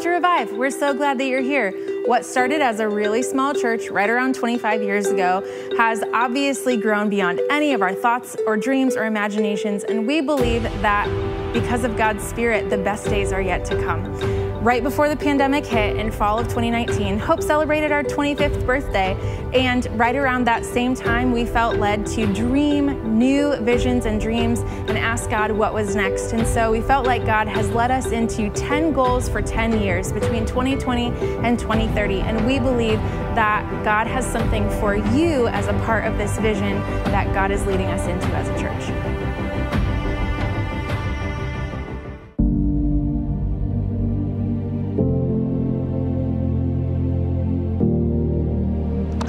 to Revive. We're so glad that you're here. What started as a really small church right around 25 years ago has obviously grown beyond any of our thoughts or dreams or imaginations, and we believe that because of God's Spirit, the best days are yet to come. Right before the pandemic hit in fall of 2019, Hope celebrated our 25th birthday, and right around that same time, we felt led to dream new visions and dreams and ask God what was next. And so we felt like God has led us into 10 goals for 10 years between 2020 and 2030, and we believe that God has something for you as a part of this vision that God is leading us into as a church.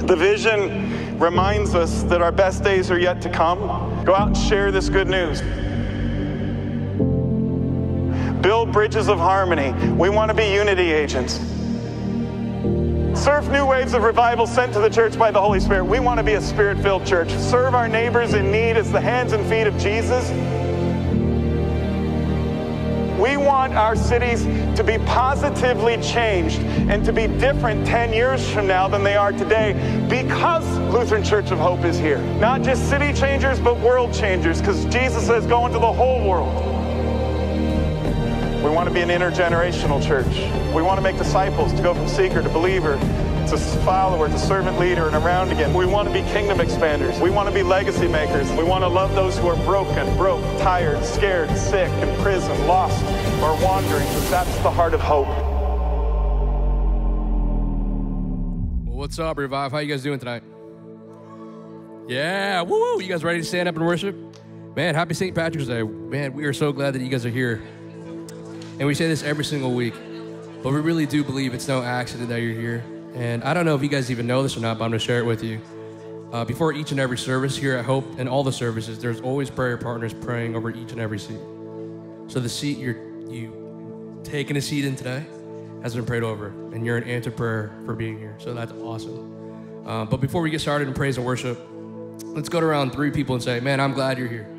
The vision reminds us that our best days are yet to come. Go out and share this good news. Build bridges of harmony. We want to be unity agents. Surf new waves of revival sent to the church by the Holy Spirit. We want to be a Spirit-filled church. Serve our neighbors in need as the hands and feet of Jesus. We want our cities to be positively changed and to be different 10 years from now than they are today because Lutheran Church of Hope is here. Not just city changers, but world changers, because Jesus says go into the whole world. We want to be an intergenerational church. We want to make disciples to go from seeker to believer, to follower, to servant leader, and around again. We want to be kingdom expanders. We want to be legacy makers. We want to love those who are broke, tired, scared, sick, in prison, lost, or wandering, because that's the heart of hope. Well, what's up, Revive? How you guys doing tonight? Yeah, woo! You guys ready to stand up and worship? Man, happy St. Patrick's Day. Man, we are so glad that you guys are here. And we say this every single week, but we really do believe it's no accident that you're here. And I don't know if you guys even know this or not, but I'm going to share it with you. Before each and every service here at Hope and all the services, there's always prayer partners praying over each and every seat. So the seat you taking a seat in today has been prayed over, and you're an answered prayer for being here. So that's awesome. But before we get started in praise and worship, let's go to around 3 people and say, man, I'm glad you're here.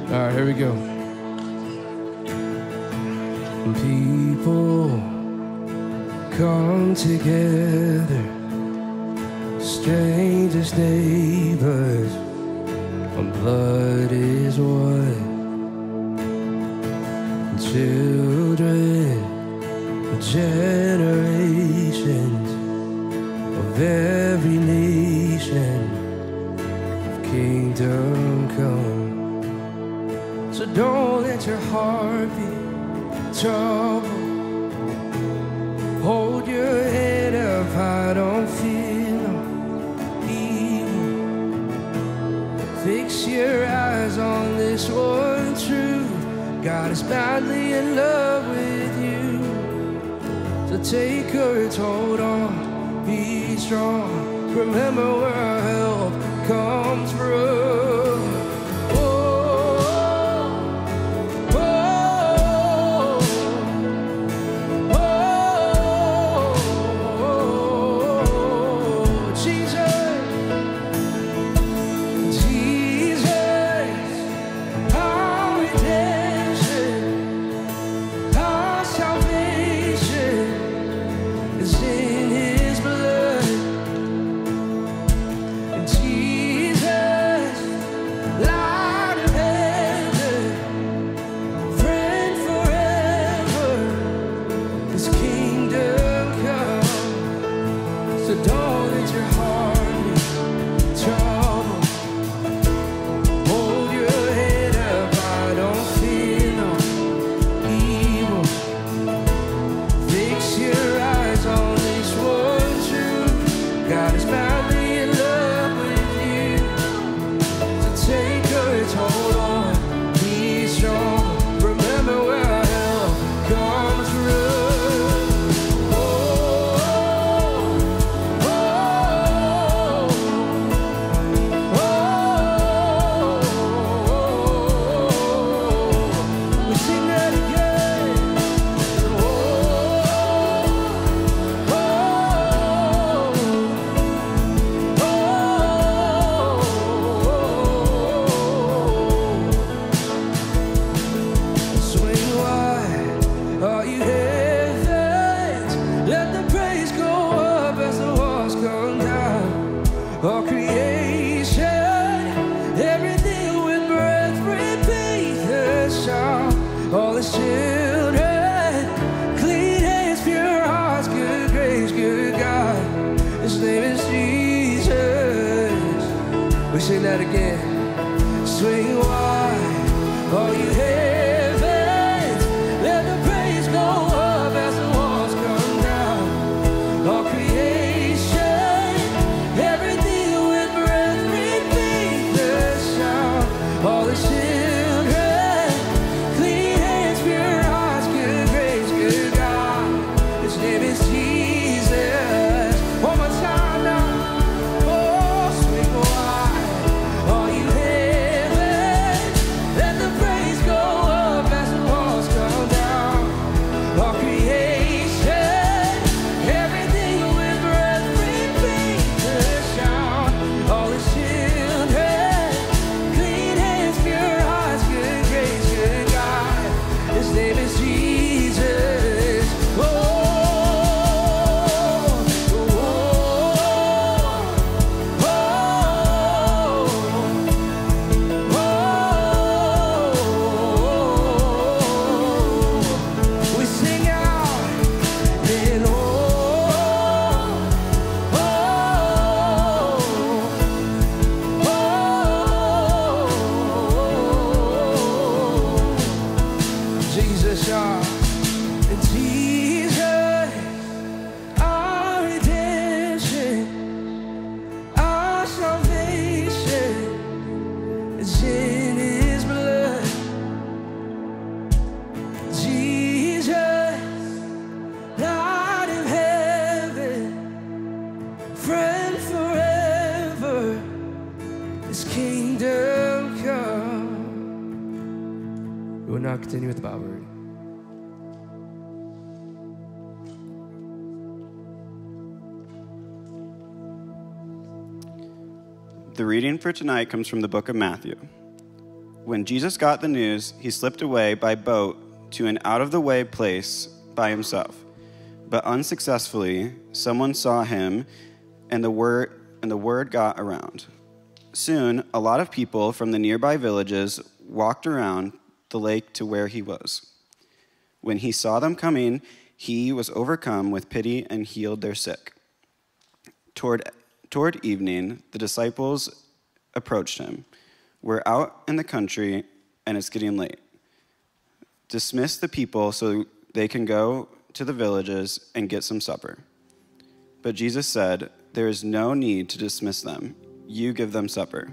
All right, here we go. People come together, strangers, neighbors, when blood is one. Children of generations of every nation, of kingdom come. So don't let your heart be troubled. Hold your head up high, don't fear no evil. Fix your eyes on this one truth. God is madly in love with you. So take courage, hold on, be strong. Remember where our help comes from. We sing that again. Swing wide, all you heavens, let the praise go up as the walls come down. All creation, everything with breath, repeat the sound. All the children, clean hands, pure hearts, good grace, good God. His name is Jesus. One more time now. Oh, swing wide, all you heavens, let the praise go up as the walls come down. All creation, everything with breath, repeat the sound. All the children, clean hands, pure hearts, good grace, good God. His name is Jesus. Oh, oh, oh, oh. We sing out and oh, oh, oh. Jesus, and Jesus, our redemption, our salvation is in His blood. Jesus, Light of heaven, friend forever, His kingdom come. We will now continue with the Bible reading. The reading for tonight comes from the book of Matthew. When Jesus got the news, he slipped away by boat to an out-of-the-way place by himself. But unsuccessfully, someone saw him, and the word got around. Soon, a lot of people from the nearby villages walked around the lake to where he was. When he saw them coming, he was overcome with pity and healed their sick. Toward evening, the disciples approached him. We're out in the country, and it's getting late. Dismiss the people so they can go to the villages and get some supper. But Jesus said, there is no need to dismiss them. You give them supper.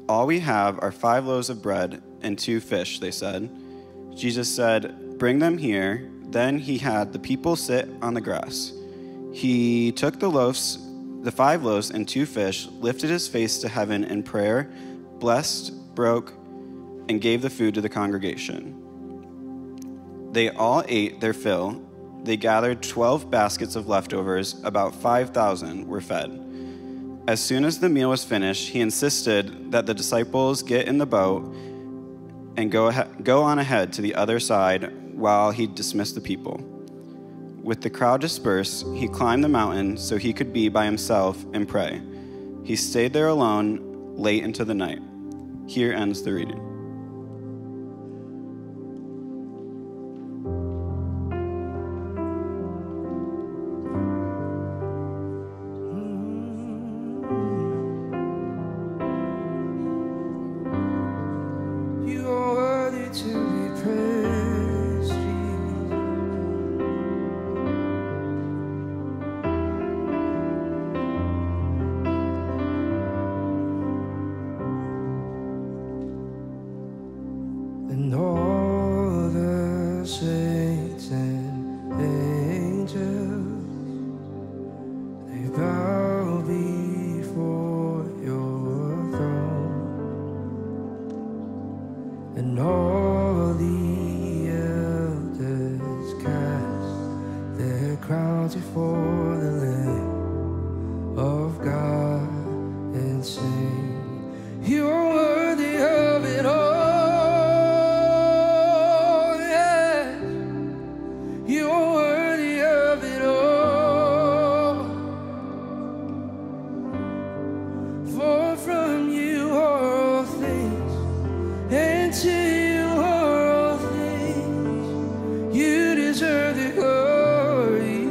All we have are 5 loaves of bread and 2 fish, they said. Jesus said, bring them here. Then he had the people sit on the grass. He took the 5 loaves and 2 fish, lifted his face to heaven in prayer, blessed, broke, and gave the food to the congregation. They all ate their fill. They gathered 12 baskets of leftovers. About 5,000 were fed. As soon as the meal was finished, he insisted that the disciples get in the boat and go on ahead to the other side while he dismissed the people. With the crowd dispersed, he climbed the mountain so he could be by himself and pray. He stayed there alone late into the night. Here ends the reading. You are worthy to be praised, Jesus. And all the saints and angels, they bow before your throne. And all the elders cast their crowns before the Lamb of God and sing, you are worthy of it all. Yeah. You are worthy of it all. For from you are all things, and to you are all things. You deserve the glory.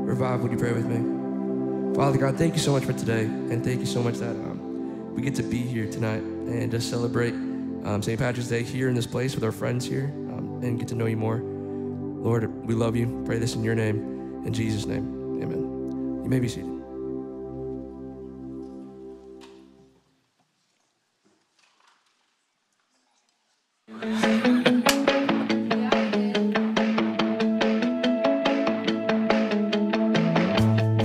Revive, would you pray with me? Father God, thank you so much for today, and thank you so much that we get to be here tonight and just celebrate St. Patrick's Day here in this place with our friends here and get to know you more. Lord, we love you. Pray this in your name, in Jesus' name, amen. You may be seated.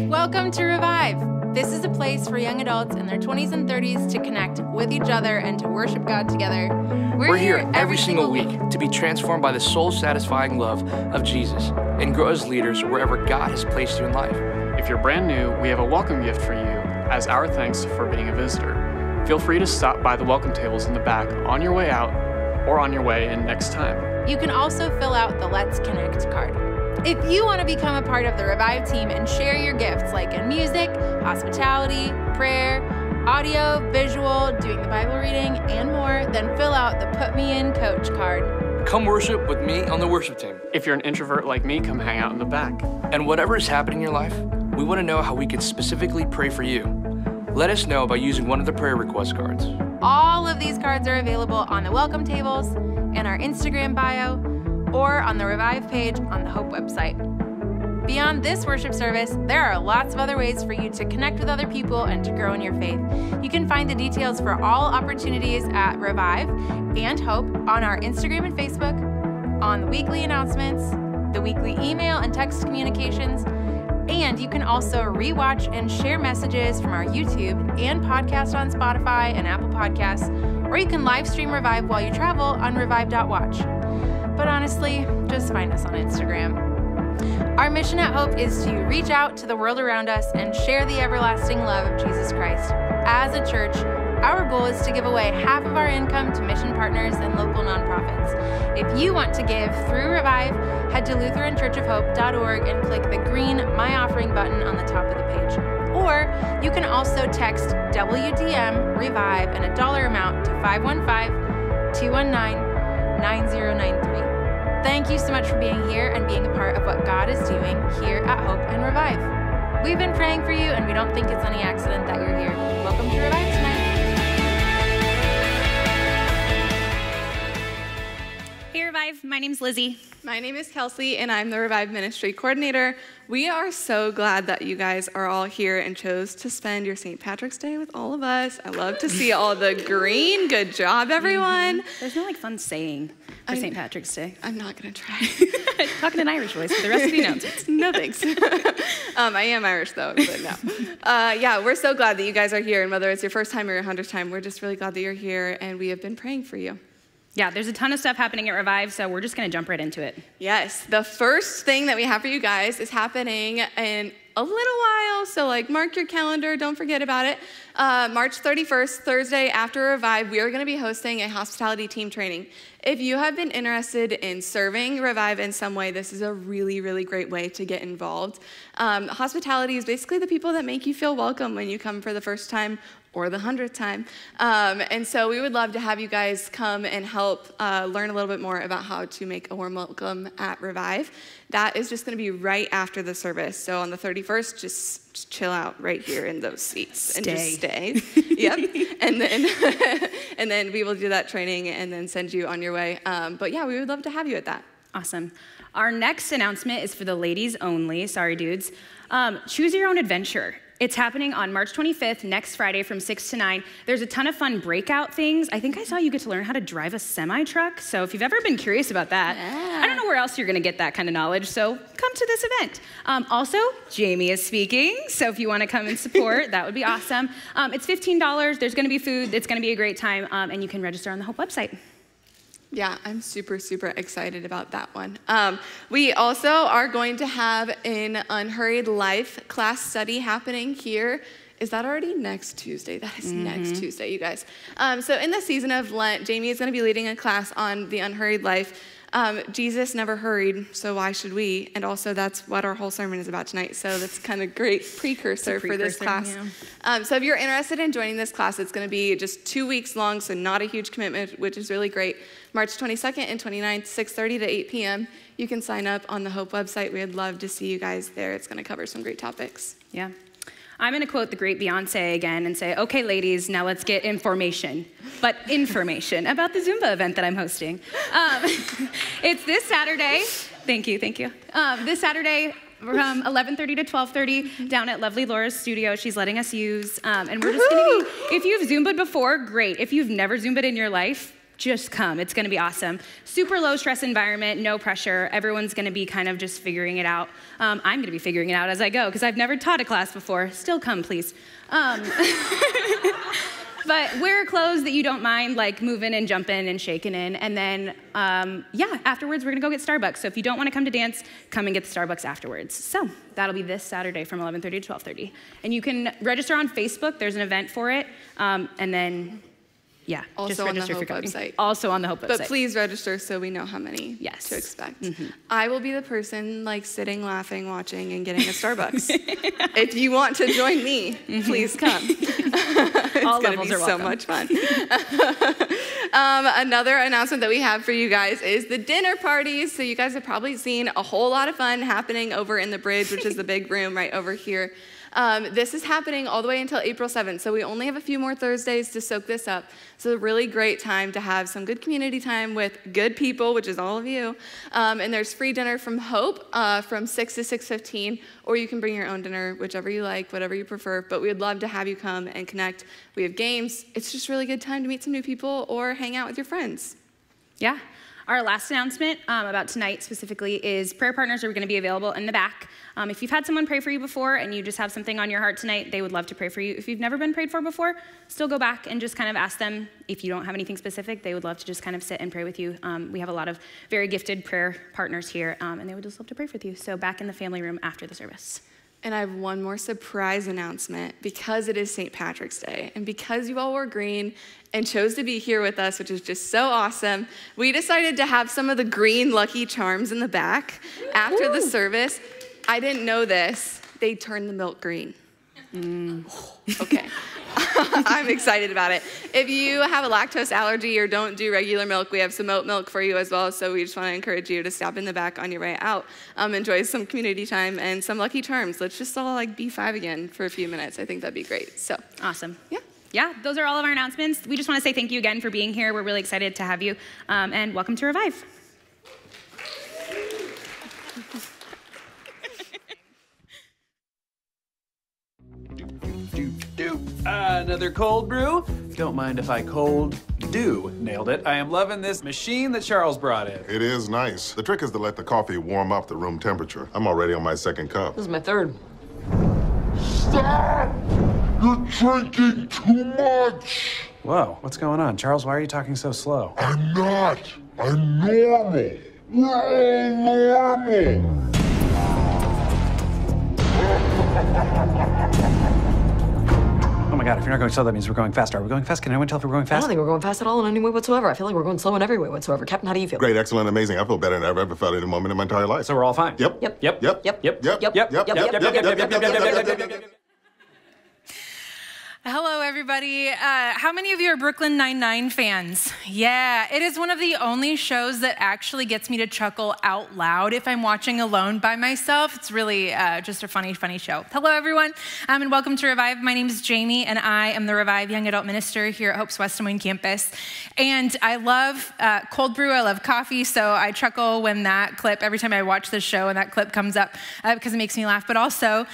Welcome to Revive. This is a place for young adults in their 20s and 30s to connect with each other and to worship God together. We're here every single week to be transformed by the soul-satisfying love of Jesus and grow as leaders wherever God has placed you in life. If you're brand new, we have a welcome gift for you as our thanks for being a visitor. Feel free to stop by the welcome tables in the back on your way out or on your way in next time. You can also fill out the Let's Connect card. If you want to become a part of the Revive team and share your gifts like in music, hospitality, prayer, audio, visual, doing the Bible reading, and more, then fill out the Put Me In Coach card. Come worship with me on the worship team. If you're an introvert like me, come hang out in the back. And whatever is happening in your life, we want to know how we can specifically pray for you. Let us know by using one of the prayer request cards. All of these cards are available on the welcome tables, in our Instagram bio, or on the Revive page on the Hope website. Beyond this worship service, there are lots of other ways for you to connect with other people and to grow in your faith. You can find the details for all opportunities at Revive and Hope on our Instagram and Facebook, on the weekly announcements, the weekly email and text communications, and you can also rewatch and share messages from our YouTube and podcast on Spotify and Apple Podcasts, or you can live stream Revive while you travel on revive.watch. But honestly, just find us on Instagram. Our mission at Hope is to reach out to the world around us and share the everlasting love of Jesus Christ. As a church, our goal is to give away half of our income to mission partners and local nonprofits. If you want to give through Revive, head to LutheranChurchOfHope.org and click the green My Offering button on the top of the page. Or you can also text WDM Revive and a dollar amount to 515-219-9093. Thank you so much for being here and being a part of what God is doing here at Hope and Revive. We've been praying for you, and we don't think it's any accident that you're here. Welcome to Revive tonight. Hey Revive, my name's Lizzie. My name is Kelsey, and I'm the Revive Ministry Coordinator. We are so glad that you guys are all here and chose to spend your St. Patrick's Day with all of us. I love to see all the green. Good job, everyone. There's no like fun saying for St. Patrick's Day. I'm not going to try. Talking an Irish voice for the rest of the announcements. No thanks. I am Irish though, but no. Yeah, we're so glad that you guys are here, and whether it's your first time or your 100th time, we're just really glad that you're here, and we have been praying for you. Yeah, there's a ton of stuff happening at Revive, so we're just going to jump right into it. Yes, the first thing that we have for you guys is happening in a little while, so like mark your calendar, don't forget about it. March 31st, Thursday after Revive, we are going to be hosting a hospitality team training. If you have been interested in serving Revive in some way, this is a really, really great way to get involved. Hospitality is basically the people that make you feel welcome when you come for the first time or the 100th time. And so we would love to have you guys come and help learn a little bit more about how to make a warm welcome at Revive. That is just going to be right after the service. So on the 31st, just chill out right here in those seats and just stay. Yep. And then we will do that training and then send you on your way. But yeah, we would love to have you at that. Awesome. Our next announcement is for the ladies only. Sorry, dudes. Choose your own adventure. It's happening on March 25th, next Friday from 6 to 9. There's a ton of fun breakout things. I think I saw you get to learn how to drive a semi-truck. So if you've ever been curious about that, I don't know where else you're going to get that kind of knowledge. So come to this event. Also, Jamie is speaking. So if you want to come and support, that would be awesome. It's $15. There's going to be food. It's going to be a great time. And you can register on the Hope website. Yeah, I'm super, super excited about that one. We also are going to have an Unhurried Life class study happening here. Is that already next Tuesday? That is next Tuesday, you guys. So in the season of Lent, Jamie is going to be leading a class on the Unhurried Life. Jesus never hurried, so why should we? And also that's what our whole sermon is about tonight, so that's kind of great precursor for this class. Yeah. So if you're interested in joining this class, it's going to be just 2 weeks long, so not a huge commitment, which is really great. March 22nd and 29th, 6:30 to 8 p.m. You can sign up on the Hope website. We'd love to see you guys there. It's going to cover some great topics. Yeah. I'm going to quote the great Beyonce again and say, okay, ladies, now let's get information about the Zumba event that I'm hosting. It's this Saturday. Thank you. This Saturday from 11:30 to 12:30 down at Lovely Laura's studio. She's letting us use. And we're just going to be, if you've Zumba'd before, great. If you've never Zumba'd in your life, just come. It's going to be awesome. Super low stress environment, no pressure. Everyone's going to be kind of just figuring it out. I'm going to be figuring it out as I go because I've never taught a class before. Still come, please. But wear clothes that you don't mind, like moving and jumping and shaking in. And then, afterwards, we're going to go get Starbucks. So if you don't want to come to dance, come and get the Starbucks afterwards. So that'll be this Saturday from 11:30 to 12:30. And you can register on Facebook. There's an event for it. And then... yeah, also just register on the Hope website. Also on the Hope website. But please register so we know how many to expect. I will be the person like sitting, laughing, watching, and getting a Starbucks. If you want to join me, please come. It's going to be so much fun. Another announcement that we have for you guys is the dinner parties. So you guys have probably seen a whole lot of fun happening over in the bridge, which is the big room right over here. This is happening all the way until April 7th, so we only have a few more Thursdays to soak this up. So a really great time to have some good community time with good people, which is all of you. And there's free dinner from Hope from 6 to 6:15, or you can bring your own dinner, whichever you like, whatever you prefer. But we would love to have you come and connect. We have games. It's just a really good time to meet some new people or hang out with your friends. Yeah. Our last announcement about tonight specifically is prayer partners are going to be available in the back. If you've had someone pray for you before and you just have something on your heart tonight, they would love to pray for you. If you've never been prayed for before, still go back and just kind of ask them. If you don't have anything specific, they would love to just kind of sit and pray with you. We have a lot of very gifted prayer partners here, and they would just love to pray with you. So back in the family room after the service. And I have one more surprise announcement. Because it is St. Patrick's Day, and because you all wore green and chose to be here with us, which is just so awesome, we decided to have some of the green Lucky Charms in the back after the service. I didn't know this. They turned the milk green. Okay. I'm excited about it. If you have a lactose allergy or don't do regular milk, we have some oat milk for you as well. So we just want to encourage you to stop in the back on your way out. Enjoy some community time and some Lucky Charms. Let's just all like be 5 again for a few minutes. I think that'd be great. So awesome. Yeah, those are all of our announcements. We just want to say thank you again for being here. We're really excited to have you. And welcome to Revive. Another cold brew? Don't mind if I cold do. Nailed it. I am loving this machine that Charles brought in. It is nice. The trick is to let the coffee warm up to room temperature. I'm already on my second cup. This is my third. Stop! You're drinking too much! Whoa, what's going on? Charles, why are you talking so slow? I'm not. I'm normal. We're all normal. Oh my God, if you're not going slow, that means we're going faster. Are we going fast? Can anyone tell if we're going fast? I don't think we're going fast at all in any way whatsoever. I feel like we're going slow in every way whatsoever. Captain, how do you feel? Great, excellent, amazing. I feel better than I've ever felt in a moment in my entire life. So we're all fine? Yep. Yep. Yep. Yep. Yep. Yep. Yep. Yep. Yep. Yep. Hello, everybody. How many of you are Brooklyn Nine-Nine fans? Yeah, it is one of the only shows that actually gets me to chuckle out loud if I'm watching alone by myself. It's really just a funny, funny show. Hello, everyone, and welcome to Revive. My name is Jamie, and I am the Revive Young Adult Minister here at Hope's West Des Moines campus. And I love cold brew. I love coffee, so I chuckle when that clip, every time I watch this show and that clip comes up because it makes me laugh, but also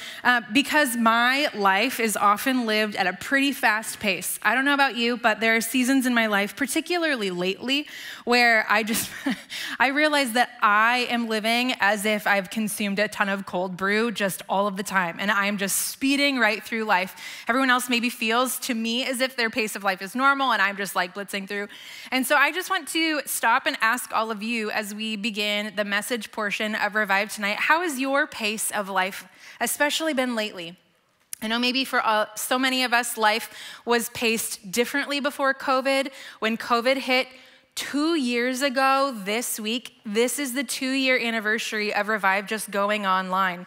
because my life is often lived at a pretty fast pace. I don't know about you, but there are seasons in my life, particularly lately, where I realize that I am living as if I've consumed a ton of cold brew just all of the time, and I am just speeding right through life. Everyone else maybe feels to me as if their pace of life is normal, and I'm just like blitzing through. And so I just want to stop and ask all of you as we begin the message portion of Revive tonight, how has your pace of life especially been lately? I know maybe for so many of us, life was paced differently before COVID. When COVID hit 2 years ago this week, this is the 2-year anniversary of Revive just going online.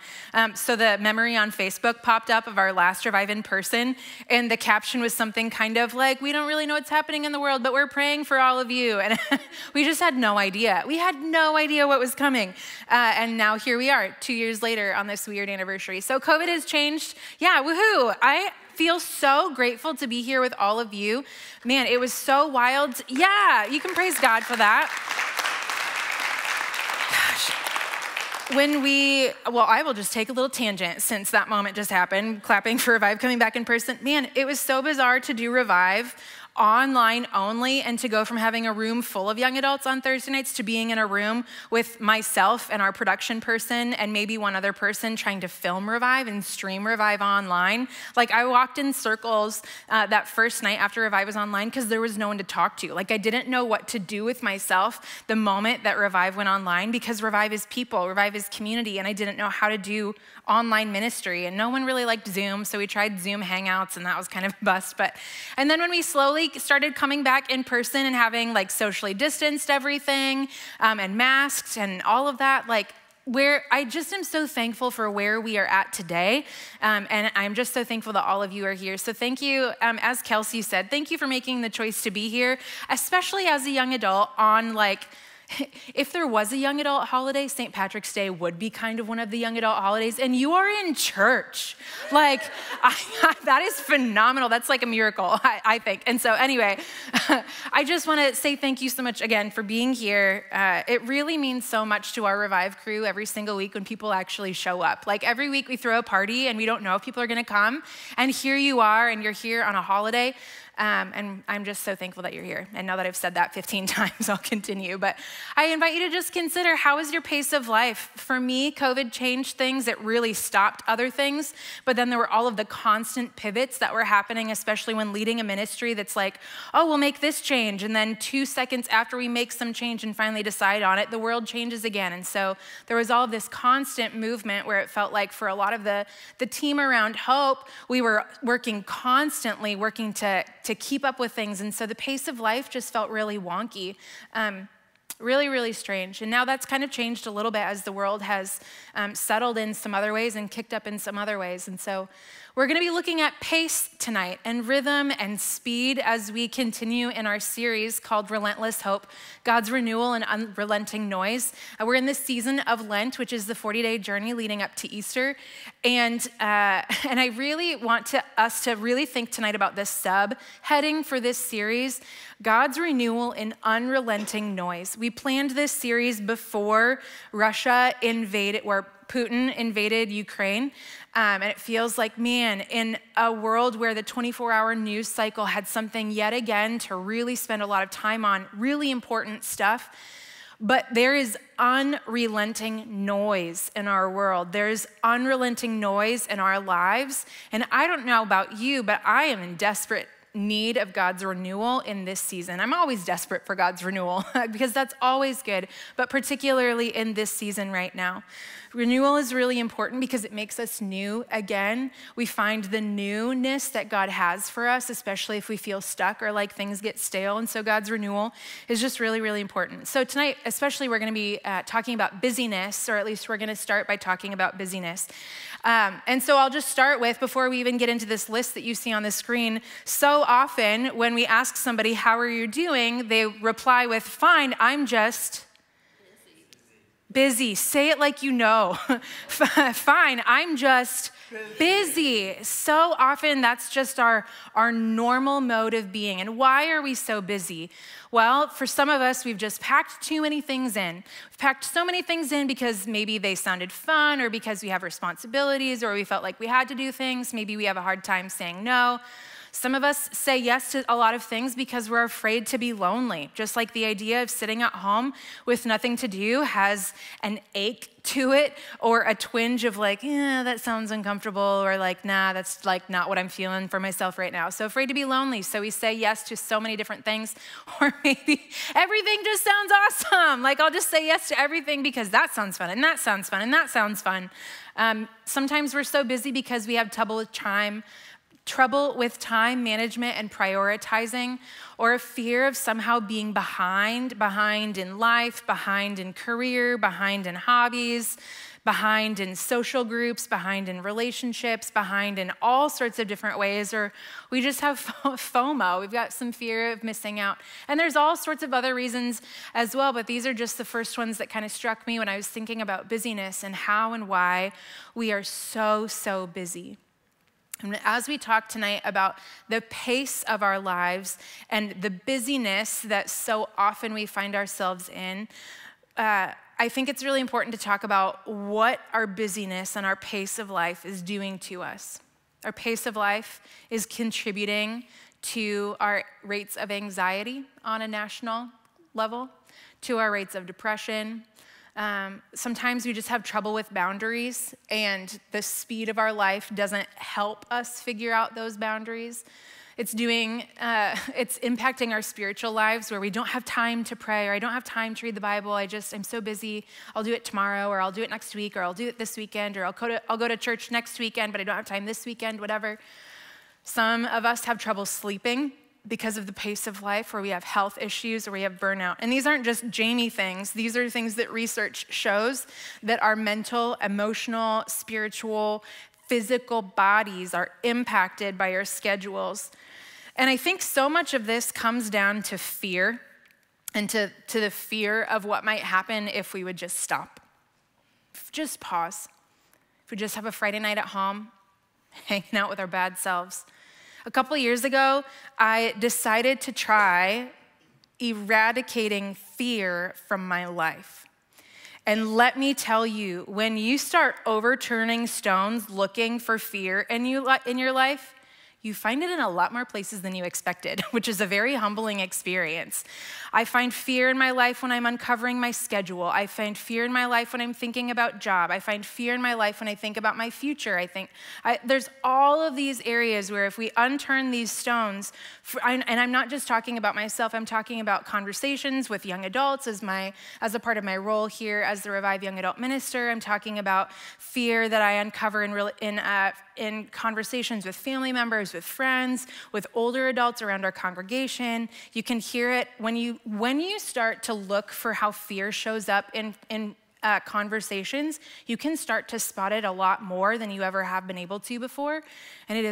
So the memory on Facebook popped up of our last Revive in person, and the caption was something kind of like, we don't really know what's happening in the world, but we're praying for all of you. And we just had no idea. We had no idea what was coming. And now here we are, 2 years later on this weird anniversary. So COVID has changed. Yeah, woohoo. I feel so grateful to be here with all of you. Man, it was so wild. Yeah, you can praise God for that. Gosh. I will just take a little tangent since that moment just happened, clapping for Revive, coming back in person. Man, it was so bizarre to do Revive online only and to go from having a room full of young adults on Thursday nights to being in a room with myself and our production person and maybe one other person trying to film Revive and stream Revive online. Like I walked in circles that first night after Revive was online because there was no one to talk to. Like I didn't know what to do with myself the moment that Revive went online because Revive is people, Revive is community, and I didn't know how to do online ministry, and no one really liked Zoom, so we tried Zoom Hangouts, and that was kind of a bust. And then when we slowly started coming back in person and having like socially distanced everything and masks and all of that, like where I just am so thankful for where we are at today, and I'm just so thankful that all of you are here. So thank you, as Kelsey said, thank you for making the choice to be here, especially as a young adult on like, if there was a young adult holiday, St. Patrick's Day would be kind of one of the young adult holidays, and you are in church. Like, that is phenomenal. That's like a miracle, I think. And so anyway, I just want to say thank you so much again for being here. It really means so much to our Revive crew every single week when people actually show up. Like every week we throw a party and we don't know if people are going to come, and here you are and you're here on a holiday. And I'm just so thankful that you're here. And now that I've said that 15 times, I'll continue. But I invite you to just consider, how is your pace of life? For me, COVID changed things. It really stopped other things. But then there were all of the constant pivots that were happening, especially when leading a ministry that's like, oh, we'll make this change. And then 2 seconds after we make some change and finally decide on it, the world changes again. And so there was all of this constant movement where it felt like for a lot of the team around Hope, we were constantly working to keep up with things. And so the pace of life just felt really wonky, really, really strange. And now that's kind of changed a little bit as the world has settled in some other ways and kicked up in some other ways. And so we're going to be looking at pace tonight and rhythm and speed as we continue in our series called ReLENTless Hope, God's Renewal and Unrelenting Noise. We're in this season of Lent, which is the 40-day journey leading up to Easter. And I really want us to really think tonight about this subheading for this series, God's Renewal and Unrelenting Noise. We planned this series before Russia invaded, or Putin invaded Ukraine. And it feels like, man, in a world where the 24-hour news cycle had something yet again to really spend a lot of time on, really important stuff, but there is unrelenting noise in our world. There's unrelenting noise in our lives. And I don't know about you, but I am in desperate need of God's renewal in this season. I'm always desperate for God's renewal because that's always good, but particularly in this season right now. Renewal is really important because it makes us new again. We find the newness that God has for us, especially if we feel stuck or like things get stale. And so God's renewal is just really, really important. So tonight, especially, we're going to be talking about busyness, or at least we're going to start by talking about busyness. And so I'll just start with, before we even get into this list that you see on the screen, so often when we ask somebody, how are you doing? They reply with, fine, I'm just busy. Say it like you know. Fine, I'm just busy. So often that's just our normal mode of being. And why are we so busy? Well, for some of us, we've just packed too many things in. We've packed so many things in because maybe they sounded fun, or because we have responsibilities, or we felt like we had to do things. Maybe we have a hard time saying no. Some of us say yes to a lot of things because we're afraid to be lonely. Just like the idea of sitting at home with nothing to do has an ache to it, or a twinge of like, that sounds uncomfortable, or like, nah, that's like not what I'm feeling for myself right now. So afraid to be lonely. So we say yes to so many different things, or maybe everything just sounds awesome. Like, I'll just say yes to everything because that sounds fun, and that sounds fun, and that sounds fun. Sometimes we're so busy because we have trouble with time management and prioritizing, or a fear of somehow being behind in life, behind in career, behind in hobbies, behind in social groups, behind in relationships, behind in all sorts of different ways, or we just have FOMO. We've got some fear of missing out. And there's all sorts of other reasons as well, but these are just the first ones that kind of struck me when I was thinking about busyness and how and why we are so busy. And as we talk tonight about the pace of our lives and the busyness that so often we find ourselves in, I think it's really important to talk about what our busyness and our pace of life is doing to us. Our pace of life is contributing to our rates of anxiety on a national level, to our rates of depression. Sometimes we just have trouble with boundaries, and the speed of our life doesn't help us figure out those boundaries. It's impacting our spiritual lives, where we don't have time to pray, or I don't have time to read the Bible. I'm so busy. I'll do it tomorrow, or I'll do it next week, or I'll do it this weekend, or I'll go to church next weekend, but I don't have time this weekend, whatever. Some of us have trouble sleeping because of the pace of life, where we have health issues or we have burnout. And these aren't just Jamie things. These are things that research shows that our mental, emotional, spiritual, physical bodies are impacted by our schedules. And I think so much of this comes down to fear, and to the fear of what might happen if we would just stop. Just pause. If we just have a Friday night at home, hanging out with our bad selves. A couple years ago, I decided to try eradicating fear from my life. And let me tell you, when you start overturning stones looking for fear in your life, you find it in a lot more places than you expected, which is a very humbling experience. I find fear in my life when I'm uncovering my schedule. I find fear in my life when I'm thinking about job. I find fear in my life when I think about my future. There's all of these areas where if we unturn these stones, and I'm not just talking about myself, I'm talking about conversations with young adults as a part of my role here as the Revive Young Adult Minister. I'm talking about fear that I uncover in conversations with family members, with friends, with older adults around our congregation. You can hear it when you start to look for how fear shows up in conversations. You can start to spot it a lot more than you ever have been able to before, and it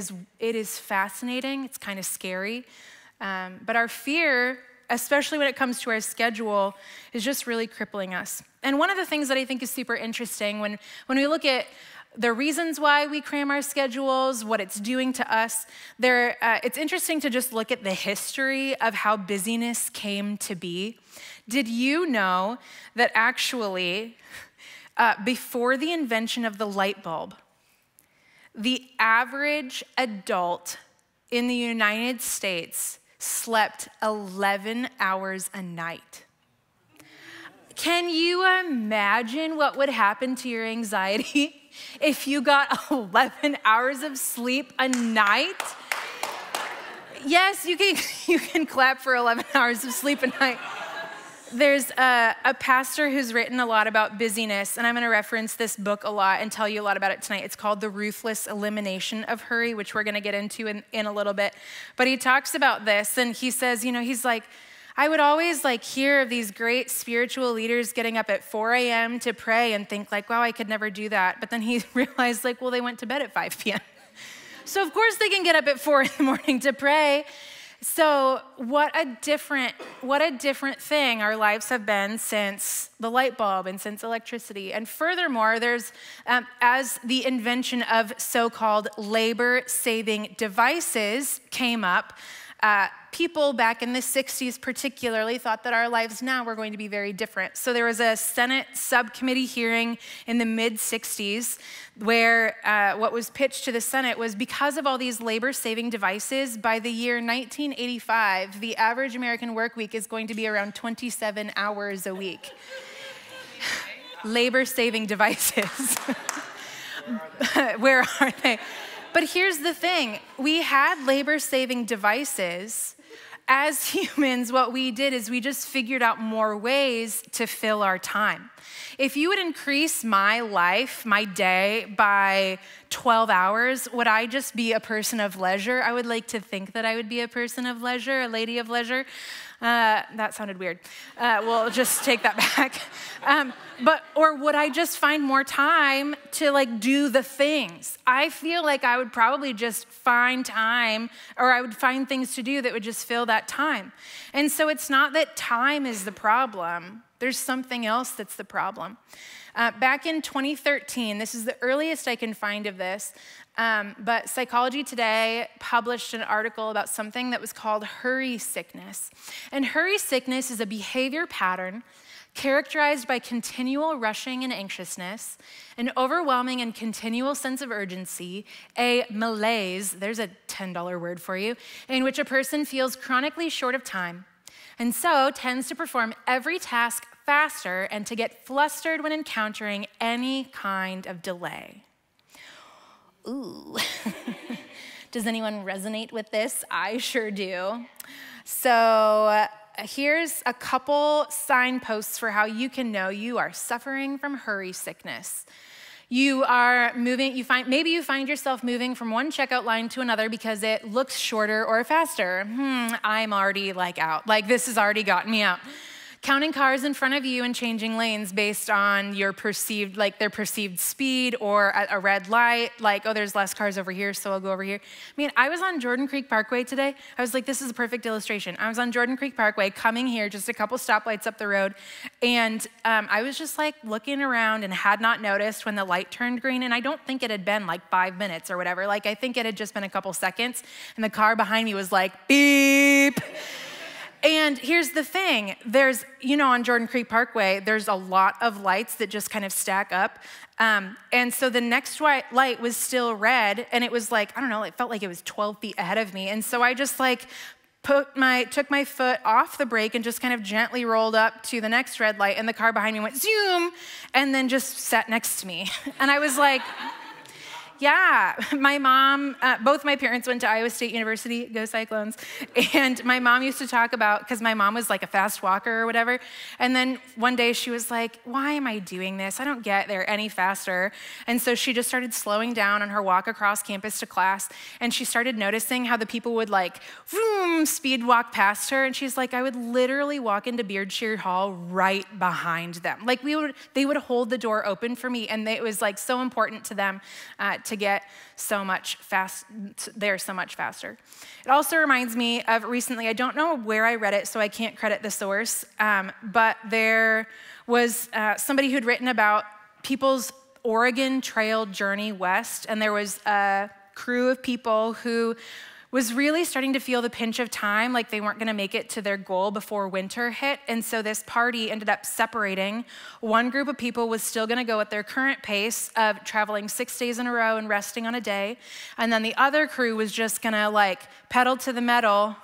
is fascinating. It's kind of scary, but our fear, especially when it comes to our schedule, is just really crippling us. And one of the things that I think is super interesting when we look at the reasons why we cram our schedules, what it's doing to us, it's interesting to just look at the history of how busyness came to be. Did you know that actually, before the invention of the light bulb, the average adult in the United States slept 11 hours a night? Can you imagine what would happen to your anxiety if you got 11 hours of sleep a night? Yes, you can clap for 11 hours of sleep a night. There's a pastor who's written a lot about busyness, and I'm going to reference this book a lot and tell you a lot about it tonight. It's called The Ruthless Elimination of Hurry, which we're going to get into in a little bit. But he talks about this, and he says, he's like, I would always hear of these great spiritual leaders getting up at 4 a.m. to pray and think wow, I could never do that. But then he realized well, they went to bed at 5 p.m. So of course they can get up at 4 in the morning to pray. So what a different thing our lives have been since the light bulb and since electricity. And furthermore, there's, as the invention of so-called labor-saving devices came up, people back in the 60s particularly thought that our lives now were going to be very different. So there was a Senate subcommittee hearing in the mid-60s where what was pitched to the Senate was because of all these labor-saving devices, by the year 1985, the average American work week is going to be around 27 hours a week. Labor-saving devices. Where are they? But here's the thing. We had labor-saving devices. As humans, what we did is we just figured out more ways to fill our time. If you would increase my life, my day, by 12 hours, would I just be a person of leisure? I would like to think that I would be a person of leisure, a lady of leisure. That sounded weird. We'll just take that back. Or would I just find more time to do the things? I feel like I would probably just find time, or I would find things to do that would just fill that time. And so it's not that time is the problem. There's something else that's the problem. Back in 2013, this is the earliest I can find of this, but Psychology Today published an article about something that was called hurry sickness. And hurry sickness is a behavior pattern characterized by continual rushing and anxiousness, an overwhelming and continual sense of urgency, a malaise, there's a $10 word for you, in which a person feels chronically short of time, and so tends to perform every task faster and to get flustered when encountering any kind of delay. Ooh. Does anyone resonate with this? I sure do. So here's a couple signposts for how you can know you are suffering from hurry sickness. You are moving, maybe you find yourself moving from one checkout line to another because it looks shorter or faster. I'm already out. This has already gotten me out. Counting cars in front of you and changing lanes based on your perceived, their perceived speed, or at a red light, oh, there's less cars over here, so I'll go over here. I was on Jordan Creek Parkway today. I was this is a perfect illustration. I was on Jordan Creek Parkway coming here, just a couple stoplights up the road, and I was just looking around and had not noticed when the light turned green, and I don't think it had been 5 minutes or whatever. I think it had just been a couple seconds, and the car behind me was beep. And here's the thing, there's, on Jordan Creek Parkway, there's a lot of lights that just kind of stack up. And so the next light was still red, and it was like, I don't know, it felt like it was 12 feet ahead of me. And so I just like took my foot off the brake and just kind of gently rolled up to the next red light, and the car behind me went zoom, and then just sat next to me. And I was like, yeah, my mom, both my parents went to Iowa State University, go Cyclones. And my mom used to talk about, because my mom was like a fast walker or whatever. And then one day she was like, why am I doing this? I don't get there any faster. And so she just started slowing down on her walk across campus to class. And she started noticing how the people would like, vroom, speed walk past her. And she's like, I would literally walk into Beardshire Hall right behind them. Like they would hold the door open for me. And it was like so important to them to get so much there so much faster. It also reminds me of recently, I don't know where I read it, so I can't credit the source, but there was somebody who'd written about people's Oregon Trail journey west, and there was a crew of people who was really starting to feel the pinch of time, like they weren't gonna make it to their goal before winter hit. And so this party ended up separating. One group of people was still gonna go at their current pace of traveling 6 days in a row and resting on a day. And then the other crew was just gonna like pedal to the metal.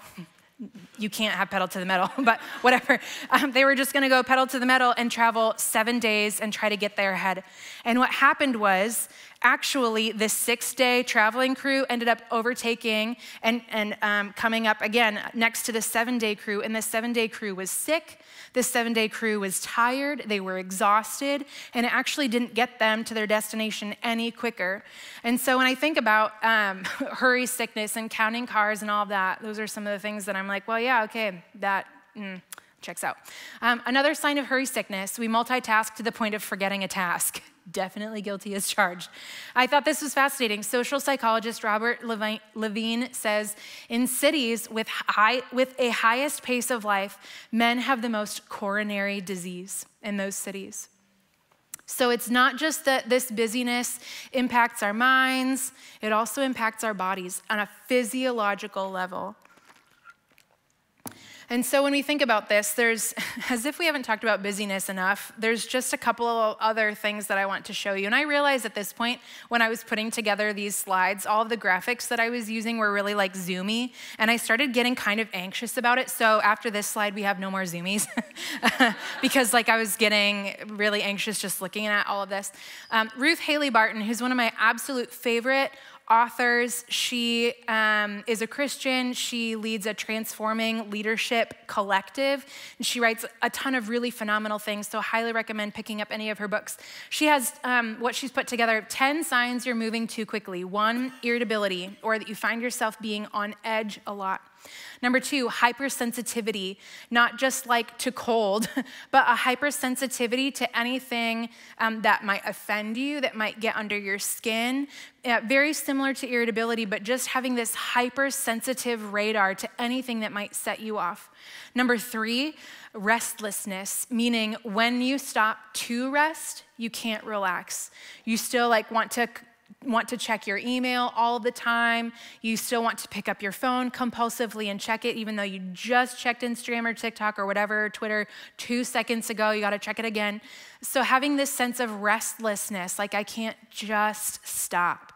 You can't have pedal to the metal, but whatever. They were just gonna go pedal to the metal and travel 7 days and try to get there ahead. And what happened was, actually, this 6-day traveling crew ended up overtaking and coming up again next to the 7-day crew, and the 7-day crew was sick. The 7-day crew was tired, they were exhausted, and it actually didn't get them to their destination any quicker. And so when I think about hurry sickness and counting cars and all of that, those are some of the things that I'm like, well, yeah, okay, that checks out. Another sign of hurry sickness, we multitask to the point of forgetting a task. Definitely guilty as charged. I thought this was fascinating. Social psychologist Robert Levine says, in cities with a highest pace of life, men have the most coronary disease in those cities. So it's not just that this busyness impacts our minds, it also impacts our bodies on a physiological level. And so when we think about this, there's, as if we haven't talked about busyness enough, there's just a couple of other things that I want to show you. And I realized at this point, when I was putting together these slides, all of the graphics that I was using were really like zoomy, and I started getting kind of anxious about it. So after this slide, we have no more zoomies, because like I was getting really anxious just looking at all of this. Ruth Haley Barton, who's one of my absolute favorite authors. She is a Christian. She leads a transforming leadership collective, and she writes a ton of really phenomenal things, so I highly recommend picking up any of her books. She has what she's put together, 10 signs you're moving too quickly. 1, irritability, or that you find yourself being on edge a lot. Number 2, hypersensitivity, not just like to cold, but a hypersensitivity to anything that might offend you, that might get under your skin. Very similar to irritability, but just having this hypersensitive radar to anything that might set you off. Number 3, restlessness, meaning when you stop to rest, you can't relax. You still like want to check your email all the time. You still want to pick up your phone compulsively and check it, even though you just checked Instagram or TikTok or whatever, Twitter 2 seconds ago, you gotta check it again. So having this sense of restlessness, like I can't just stop.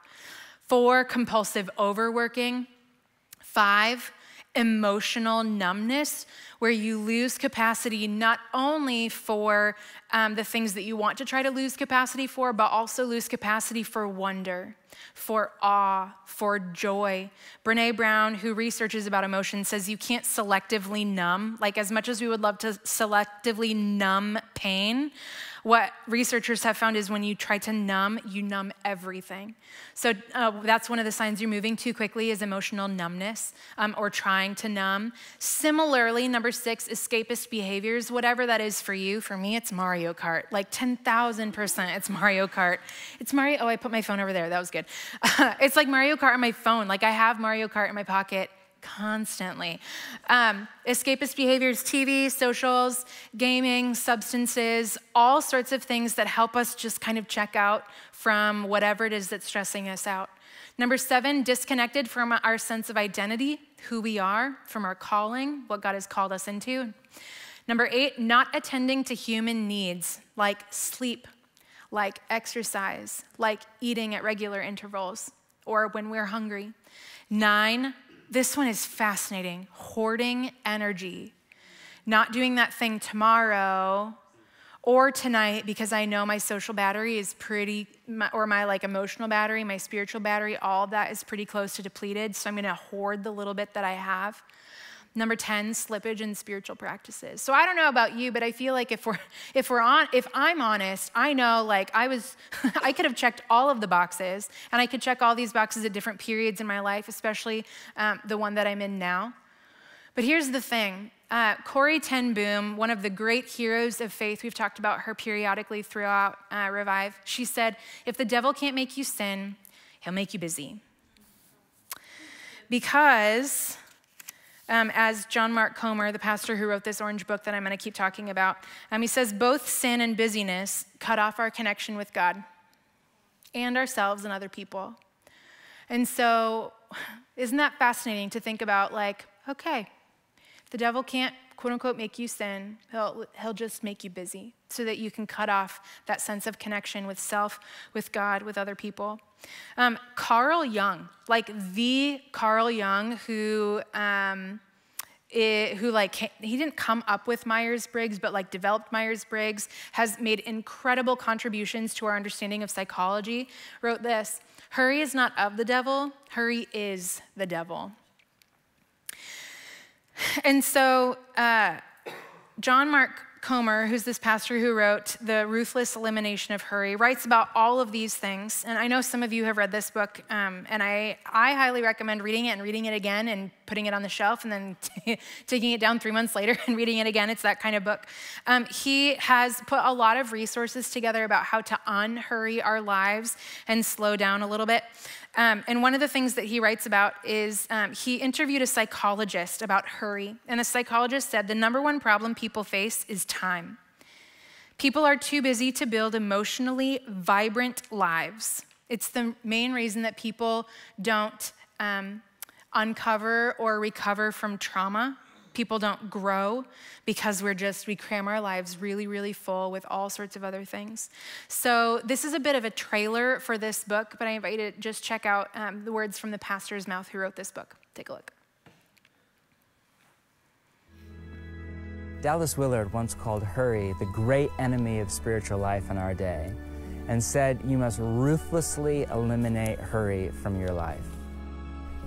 4, compulsive overworking. 5, emotional numbness, where you lose capacity not only for the things that you want to try to lose capacity for, but also lose capacity for wonder, for awe, for joy. Brene Brown, who researches about emotion, says you can't selectively numb. Like as much as we would love to selectively numb pain, what researchers have found is when you try to numb, you numb everything. So that's one of the signs you're moving too quickly is emotional numbness or trying to numb. Similarly, number 6, escapist behaviors, whatever that is for you. For me, it's Mario Kart, like 10,000% it's Mario Kart. It's Mario, oh, I put my phone over there, that was good. It's like Mario Kart on my phone, like I have Mario Kart in my pocket constantly. Escapist behaviors, TV, socials, gaming, substances, all sorts of things that help us just kind of check out from whatever it is that's stressing us out. Number 7, disconnected from our sense of identity, who we are, from our calling, what God has called us into. Number 8, not attending to human needs like sleep, like exercise, like eating at regular intervals, or when we're hungry. 9, this one is fascinating, hoarding energy, not doing that thing tomorrow or tonight because I know my social battery is or my like emotional battery, my spiritual battery, all of that is pretty close to depleted, so I'm gonna hoard the little bit that I have. Number 10, slippage in spiritual practices. So I don't know about you, but I feel like if I'm honest, I know like I could have checked all of the boxes, and I could check all these boxes at different periods in my life, especially the one that I'm in now. But here's the thing. Corrie ten Boom, one of the great heroes of faith, we've talked about her periodically throughout Revive, she said, if the devil can't make you sin, he'll make you busy. Because as John Mark Comer, the pastor who wrote this orange book that I'm going to keep talking about, he says, both sin and busyness cut off our connection with God and ourselves and other people. And so isn't that fascinating to think about, like, okay, if the devil can't, quote unquote, make you sin, he'll just make you busy so that you can cut off that sense of connection with self, with God, with other people. Carl Jung, like the Carl Jung who he didn't come up with Myers-Briggs, but like developed Myers-Briggs, has made incredible contributions to our understanding of psychology, wrote this: hurry is not of the devil, hurry is the devil. And so John Mark Comer, who's this pastor who wrote The Ruthless Elimination of Hurry, writes about all of these things. And I know some of you have read this book, and I highly recommend reading it and reading it again and putting it on the shelf and then taking it down 3 months later and reading it again. It's that kind of book. He has put a lot of resources together about how to unhurry our lives and slow down a little bit. And one of the things that he writes about is he interviewed a psychologist about hurry. And the psychologist said the number one problem people face is time. People are too busy to build emotionally vibrant lives. It's the main reason that people don't uncover or recover from trauma. People don't grow because we cram our lives really, really full with all sorts of other things. So this is a bit of a trailer for this book, but I invite you to just check out the words from the pastor's mouth who wrote this book. Take a look. Dallas Willard once called hurry the great enemy of spiritual life in our day and said, you must ruthlessly eliminate hurry from your life.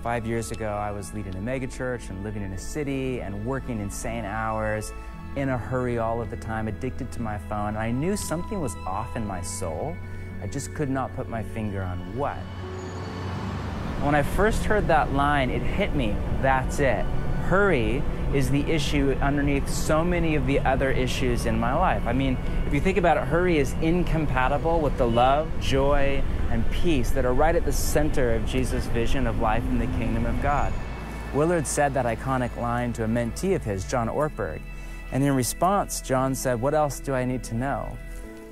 5 years ago, I was leading a megachurch and living in a city and working insane hours, in a hurry all of the time, addicted to my phone. And I knew something was off in my soul. I just could not put my finger on what. When I first heard that line, it hit me. That's it. Hurry is the issue underneath so many of the other issues in my life. I mean, if you think about it, hurry is incompatible with the love, joy, and peace that are right at the center of Jesus' vision of life in the kingdom of God. Willard said that iconic line to a mentee of his, John Ortberg, and in response, John said, what else do I need to know?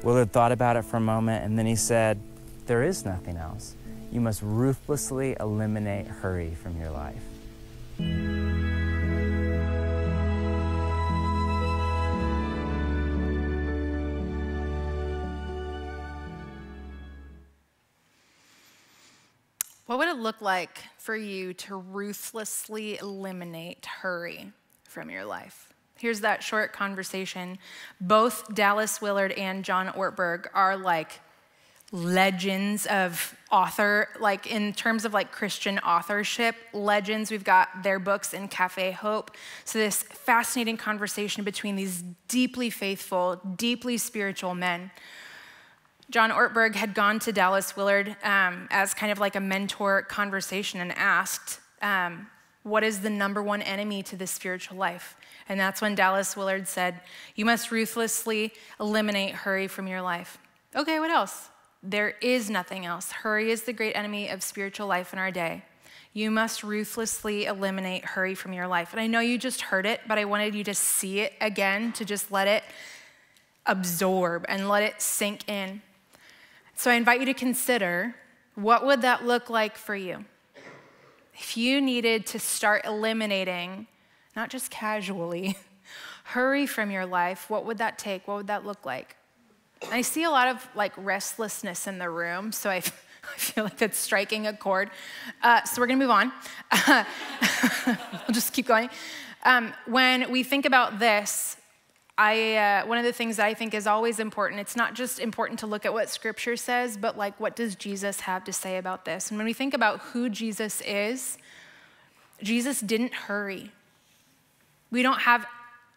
Willard thought about it for a moment, and then he said, there is nothing else. You must ruthlessly eliminate hurry from your life. What would it look like for you to ruthlessly eliminate hurry from your life? Here's that short conversation. Both Dallas Willard and John Ortberg are like legends of author, like in terms of like Christian authorship, legends. We've got their books in Cafe Hope. So this fascinating conversation between these deeply faithful, deeply spiritual men. John Ortberg had gone to Dallas Willard as kind of like a mentor conversation and asked, what is the number one enemy to the spiritual life? And that's when Dallas Willard said, you must ruthlessly eliminate hurry from your life. Okay, what else? There is nothing else. Hurry is the great enemy of spiritual life in our day. You must ruthlessly eliminate hurry from your life. And I know you just heard it, but I wanted you to see it again, to just let it absorb and let it sink in. So I invite you to consider What would that look like for you? If you needed to start eliminating, not just casually, hurry from your life, what would that take? What would that look like? And I see a lot of like restlessness in the room, so I feel like that's striking a chord. So we're gonna move on. We'll just keep going. When we think about this, one of the things that I think is always important, it's not just important to look at what Scripture says, but like, what does Jesus have to say about this? And when we think about who Jesus is, Jesus didn't hurry. We don't have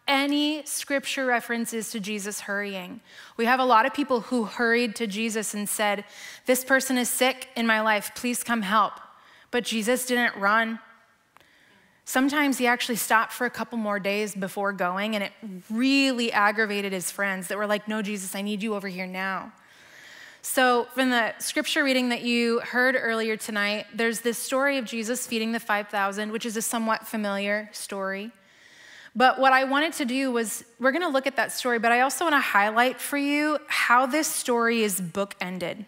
any Scripture references to Jesus hurrying. We have a lot of people who hurried to Jesus and said, this person is sick in my life, please come help. But Jesus didn't run. Sometimes he actually stopped for a couple more days before going, and it really aggravated his friends that were like, no, Jesus, I need you over here now. So from the scripture reading that you heard earlier tonight, there's this story of Jesus feeding the 5,000, which is a somewhat familiar story. But what I wanted to do was, we're gonna look at that story, but I also wanna highlight for you how this story is bookended.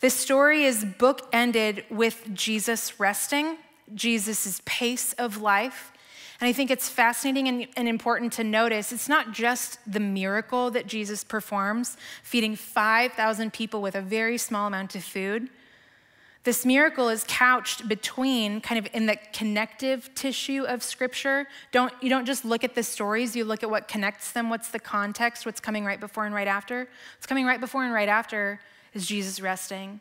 This story is bookended with Jesus resting, Jesus' pace of life. And I think it's fascinating and important to notice, it's not just the miracle that Jesus performs, feeding 5,000 people with a very small amount of food. This miracle is couched between, kind of in the connective tissue of Scripture. You don't just look at the stories, you look at what connects them, what's the context, what's coming right before and right after. What's coming right before and right after is Jesus resting.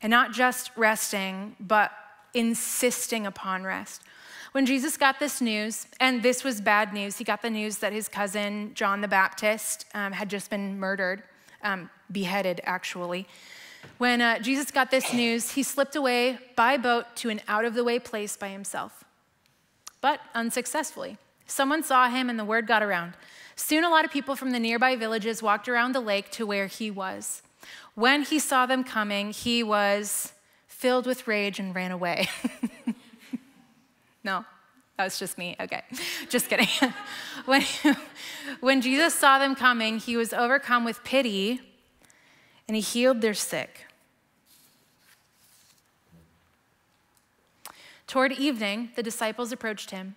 And not just resting, but insisting upon rest. When Jesus got this news, and this was bad news, he got the news that his cousin, John the Baptist, had just been murdered, beheaded actually. When Jesus got this news, he slipped away by boat to an out-of-the-way place by himself, but unsuccessfully. Someone saw him and the word got around. Soon a lot of people from the nearby villages walked around the lake to where he was. When he saw them coming, he was filled with rage and ran away. No, that was just me. Okay, just kidding. When Jesus saw them coming, he was overcome with pity and he healed their sick. Toward evening, the disciples approached him.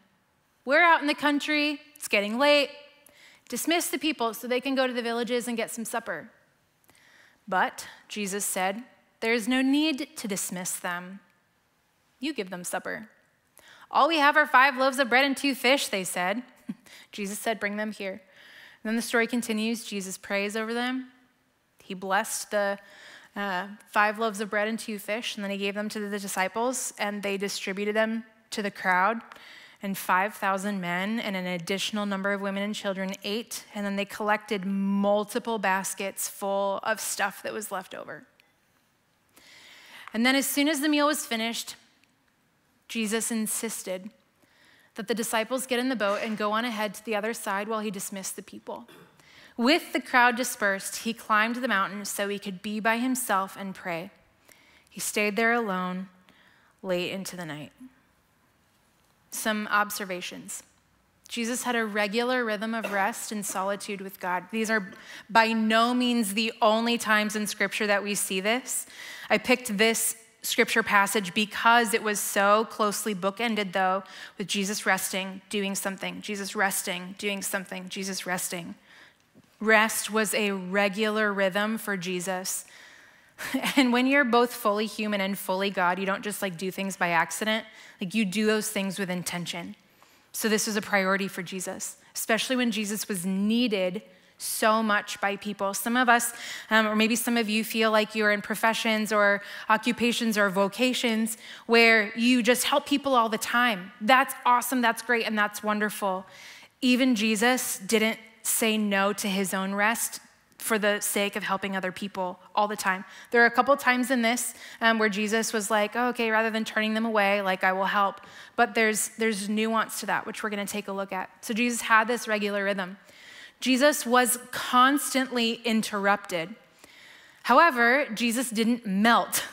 We're out in the country, it's getting late. Dismiss the people so they can go to the villages and get some supper. But Jesus said, there is no need to dismiss them. You give them supper. All we have are 5 loaves of bread and 2 fish, they said. Jesus said, bring them here. And then the story continues. Jesus prays over them. He blessed the 5 loaves of bread and 2 fish, and then he gave them to the disciples, and they distributed them to the crowd. And 5,000 men and an additional number of women and children ate, and then they collected multiple baskets full of stuff that was left over. And then as soon as the meal was finished, Jesus insisted that the disciples get in the boat and go on ahead to the other side while he dismissed the people. With the crowd dispersed, he climbed the mountain so he could be by himself and pray. He stayed there alone late into the night. Some observations. Jesus had a regular rhythm of rest and solitude with God. These are by no means the only times in Scripture that we see this. I picked this Scripture passage because it was so closely bookended, though, with Jesus resting, doing something, Jesus resting, doing something, Jesus resting. Rest was a regular rhythm for Jesus. And when you're both fully human and fully God, you don't just like do things by accident. Like you do those things with intention. So this was a priority for Jesus, especially when Jesus was needed so much by people. Some of us, or maybe some of you feel like you're in professions or occupations or vocations where you just help people all the time. That's awesome, that's great, and that's wonderful. Even Jesus didn't say no to his own rest for the sake of helping other people all the time. There are a couple times in this where Jesus was like, oh, okay, rather than turning them away, like I will help. But there's nuance to that, which we're gonna take a look at. So Jesus had this regular rhythm. Jesus was constantly interrupted. However, Jesus didn't melt,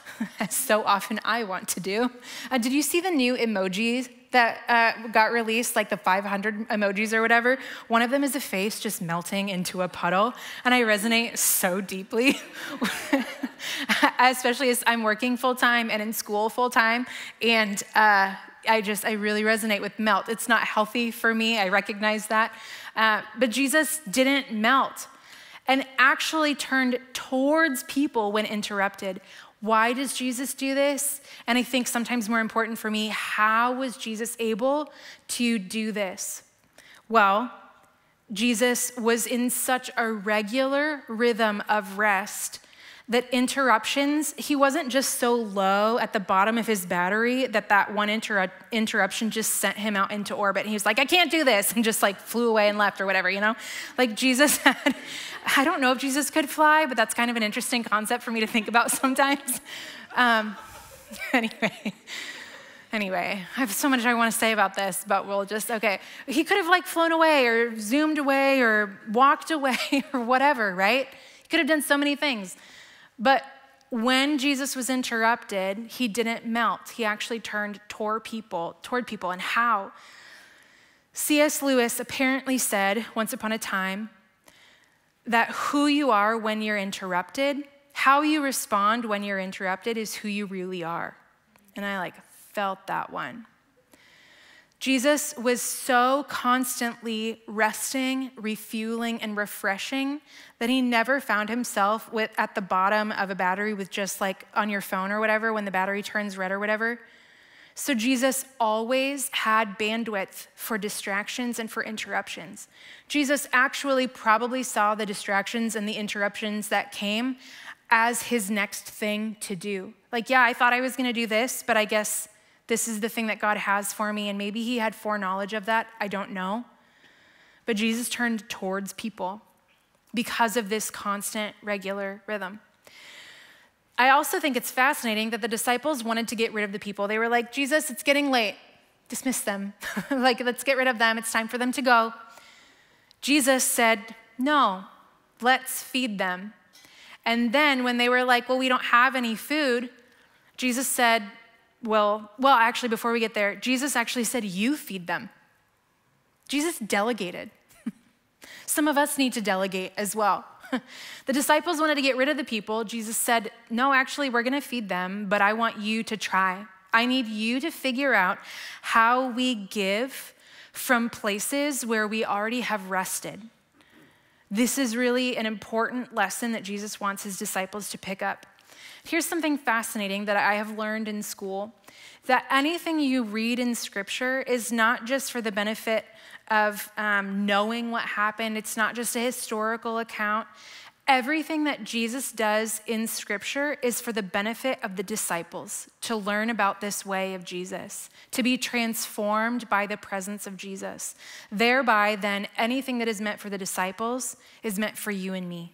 as so often I want to do. Did you see the new emojis that got released, like the 500 emojis or whatever? One of them is a face just melting into a puddle, and I resonate so deeply especially as I'm working full-time and in school full-time. And I really resonate with melt. It's not healthy for me, I recognize that. But Jesus didn't melt and actually turned towards people when interrupted. Why does Jesus do this? And I think sometimes more important for me, how was Jesus able to do this? Well, Jesus was in such a regular rhythm of rest that interruptions, he wasn't just so low at the bottom of his battery that one interruption just sent him out into orbit. He was like, I can't do this, and just like flew away and left or whatever, you know? Like Jesus had, I don't know if Jesus could fly, but that's kind of an interesting concept for me to think about sometimes. Anyway, I have so much I want to say about this, but okay. He could have like flown away or zoomed away or walked away or whatever, right? He could have done so many things. But when Jesus was interrupted, he didn't melt. He actually turned toward people. And how? C.S. Lewis apparently said once upon a time that who you are when you're interrupted, how you respond when you're interrupted is who you really are. And I felt that one. Jesus was so constantly resting, refueling, and refreshing that he never found himself at the bottom of a battery with just on your phone or whatever when the battery turns red or whatever. So Jesus always had bandwidth for distractions and for interruptions. Jesus actually probably saw the distractions and the interruptions that came as his next thing to do. I thought I was gonna do this, but I guess this is the thing that God has for me, and maybe he had foreknowledge of that, I don't know. But Jesus turned towards people because of this constant, regular rhythm. I also think it's fascinating that the disciples wanted to get rid of the people. They were like, Jesus, it's getting late. Dismiss them. Let's get rid of them. It's time for them to go. Jesus said, no, let's feed them. And then when they were like, well, we don't have any food, Jesus said, well, actually, before we get there, Jesus actually said, you feed them. Jesus delegated. Some of us need to delegate as well. The disciples wanted to get rid of the people. Jesus said, no, actually, we're gonna feed them, but I want you to try. I need you to figure out how we give from places where we already have rested. This is really an important lesson that Jesus wants his disciples to pick up. Here's something fascinating that I have learned in school, that anything you read in scripture is not just for the benefit of knowing what happened. It's not just a historical account. Everything that Jesus does in scripture is for the benefit of the disciples, to learn about this way of Jesus, to be transformed by the presence of Jesus. Thereby, then, anything that is meant for the disciples is meant for you and me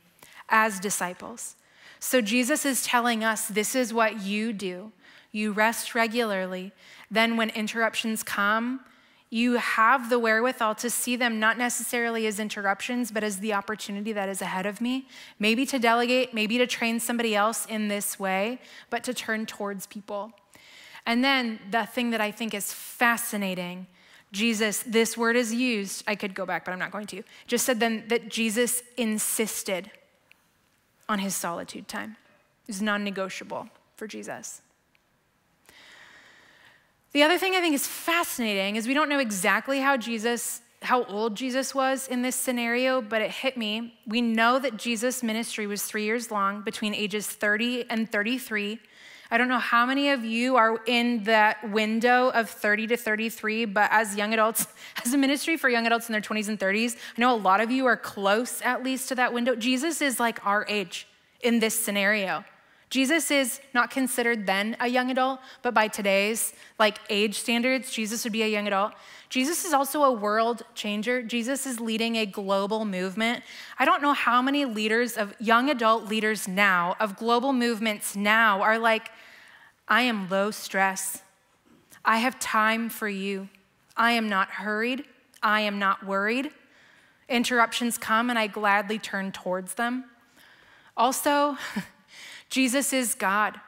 as disciples. So Jesus is telling us this is what you do. You rest regularly. Then when interruptions come, you have the wherewithal to see them not necessarily as interruptions, but as the opportunity that is ahead of me. Maybe to delegate, maybe to train somebody else in this way, but to turn towards people. And then the thing that I think is fascinating, Jesus, this word is used, I could go back, but I'm not going to. Just said then that Jesus insisted on his solitude time. It was non-negotiable for Jesus. The other thing I think is fascinating is we don't know exactly how old Jesus was in this scenario, but it hit me. We know that Jesus' ministry was 3 years long, between ages 30 and 33. I don't know how many of you are in that window of 30 to 33, but as young adults, as a ministry for young adults in their 20s and 30s, I know a lot of you are close at least to that window. Jesus is like our age in this scenario. Jesus is not considered then a young adult, but by today's age standards, Jesus would be a young adult. Jesus is also a world changer. Jesus is leading a global movement. I don't know how many leaders of young adult leaders now, of global movements now, are like, I am low stress. I have time for you. I am not hurried. I am not worried. Interruptions come and I gladly turn towards them. Also, Jesus is God.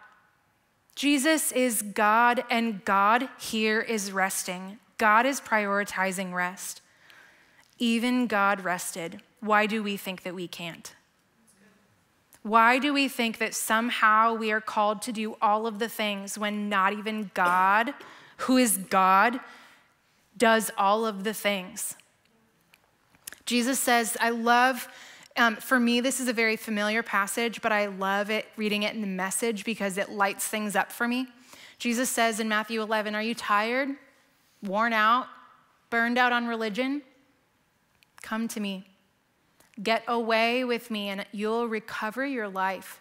Jesus is God, and God here is resting. God is prioritizing rest. Even God rested. Why do we think that we can't? Why do we think that somehow we are called to do all of the things when not even God, who is God, does all of the things? Jesus says, I love, for me, this is a very familiar passage, but I love it, reading it in the Message, because it lights things up for me. Jesus says in Matthew 11, are you tired, worn out, burned out on religion? Come to me. Get away with me and you'll recover your life.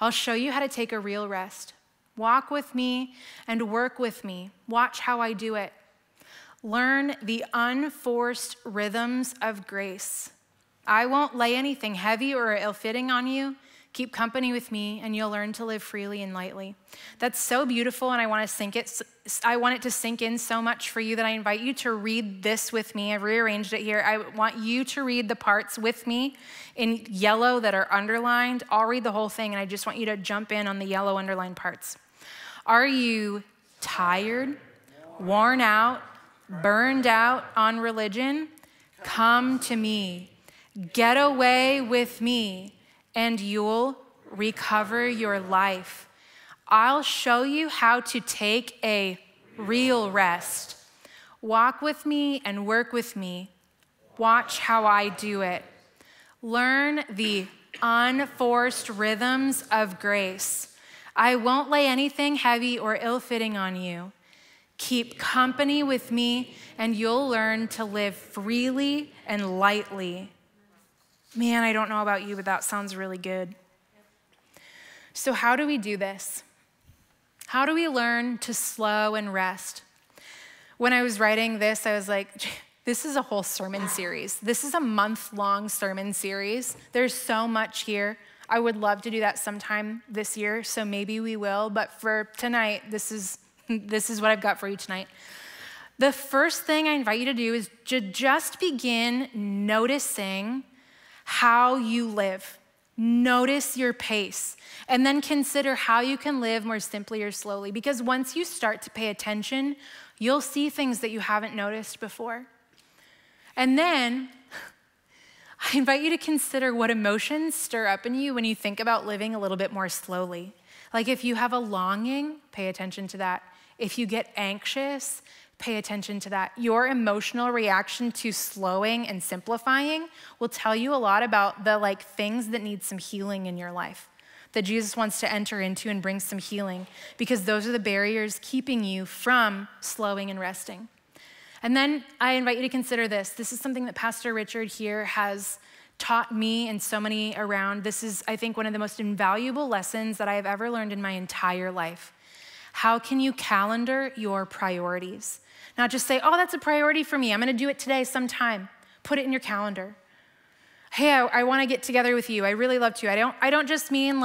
I'll show you how to take a real rest. Walk with me and work with me. Watch how I do it. Learn the unforced rhythms of grace. I won't lay anything heavy or ill-fitting on you. Keep company with me and you'll learn to live freely and lightly. That's so beautiful, and I want it to sink in so much for you that I invite you to read this with me. I've rearranged it here. I want you to read the parts with me in yellow that are underlined. I'll read the whole thing, and I just want you to jump in on the yellow underlined parts. Are you tired, worn out, burned out on religion? Come to me. Get away with me, and you'll recover your life. I'll show you how to take a real rest. Walk with me and work with me. Watch how I do it. Learn the unforced rhythms of grace. I won't lay anything heavy or ill-fitting on you. Keep company with me and you'll learn to live freely and lightly. Man, I don't know about you, but that sounds really good. So how do we do this? How do we learn to slow and rest? When I was writing this, I was like, this is a whole sermon series. This is a month-long sermon series. There's so much here. I would love to do that sometime this year, so maybe we will. But for tonight, this is what I've got for you tonight. The first thing I invite you to do is to just begin noticing how you live. Notice your pace, and then consider how you can live more simply or slowly. Because once you start to pay attention, you'll see things that you haven't noticed before. And then I invite you to consider what emotions stir up in you when you think about living a little bit more slowly. Like if you have a longing, pay attention to that. If you get anxious, pay attention to that. Your emotional reaction to slowing and simplifying will tell you a lot about the things that need some healing in your life, that Jesus wants to enter into and bring some healing, because those are the barriers keeping you from slowing and resting. And then I invite you to consider this. This is something that Pastor Richard here has taught me and so many around. This is, I think, one of the most invaluable lessons that I have ever learned in my entire life. How can you calendar your priorities? Not just say, oh, that's a priority for me. I'm gonna do it today sometime. Put it in your calendar. Hey, I wanna get together with you. I really love to. I don't just mean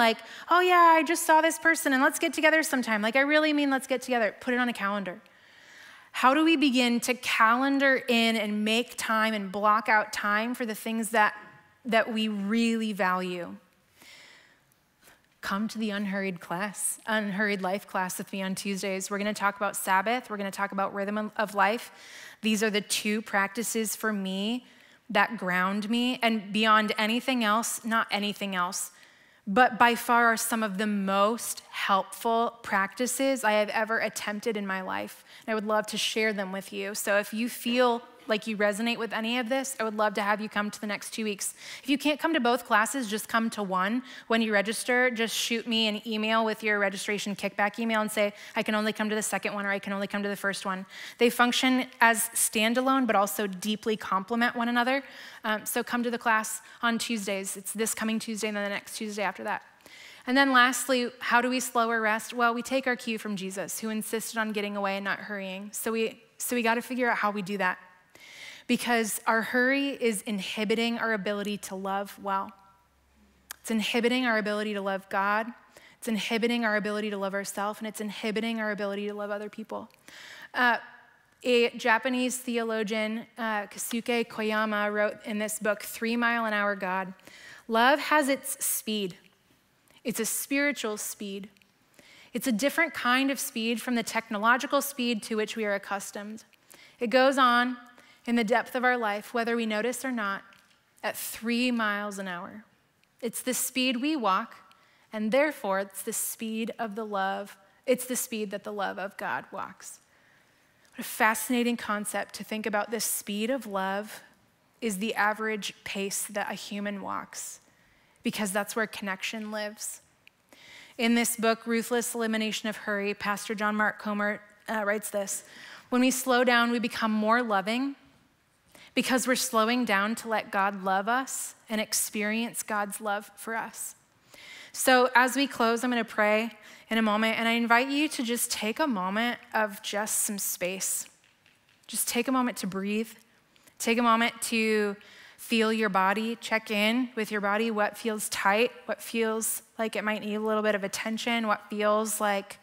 oh yeah, I just saw this person and let's get together sometime. I really mean let's get together. Put it on a calendar. How do we begin to calendar in and make time and block out time for the things that we really value? Come to the Unhurried Life class with me on Tuesdays. We're gonna talk about Sabbath. We're gonna talk about rhythm of life. These are the two practices for me that ground me, and beyond anything else, not anything else, but by far are some of the most helpful practices I have ever attempted in my life. And I would love to share them with you. So if you feel like you resonate with any of this, I would love to have you come to the next 2 weeks. If you can't come to both classes, just come to one. When you register, just shoot me an email with your registration kickback email and say, I can only come to the second one, or I can only come to the first one. They function as standalone, but also deeply complement one another. So come to the class on Tuesdays. It's this coming Tuesday and then the next Tuesday after that. And then lastly, how do we slow or rest? Well, we take our cue from Jesus, who insisted on getting away and not hurrying. So we got to figure out how we do that, because our hurry is inhibiting our ability to love well. It's inhibiting our ability to love God. It's inhibiting our ability to love ourselves, and it's inhibiting our ability to love other people. A Japanese theologian, Kosuke Koyama, wrote in this book, 3 Mile an Hour God, love has its speed. It's a spiritual speed. It's a different kind of speed from the technological speed to which we are accustomed. It goes on in the depth of our life, whether we notice or not, at 3 miles an hour. It's the speed we walk, and therefore it's the speed of the love. It's the speed that the love of God walks. What a fascinating concept to think about. This speed of love is the average pace that a human walks, because that's where connection lives. In this book, Ruthless, Elimination of Hurry, Pastor John Mark Comer writes this: when we slow down, we become more loving because we're slowing down to let God love us and experience God's love for us. So as we close, I'm going to pray in a moment, and I invite you to just take a moment of just some space. Just take a moment to breathe. Take a moment to feel your body, check in with your body, what feels tight, what feels like it might need a little bit of attention, what feels like,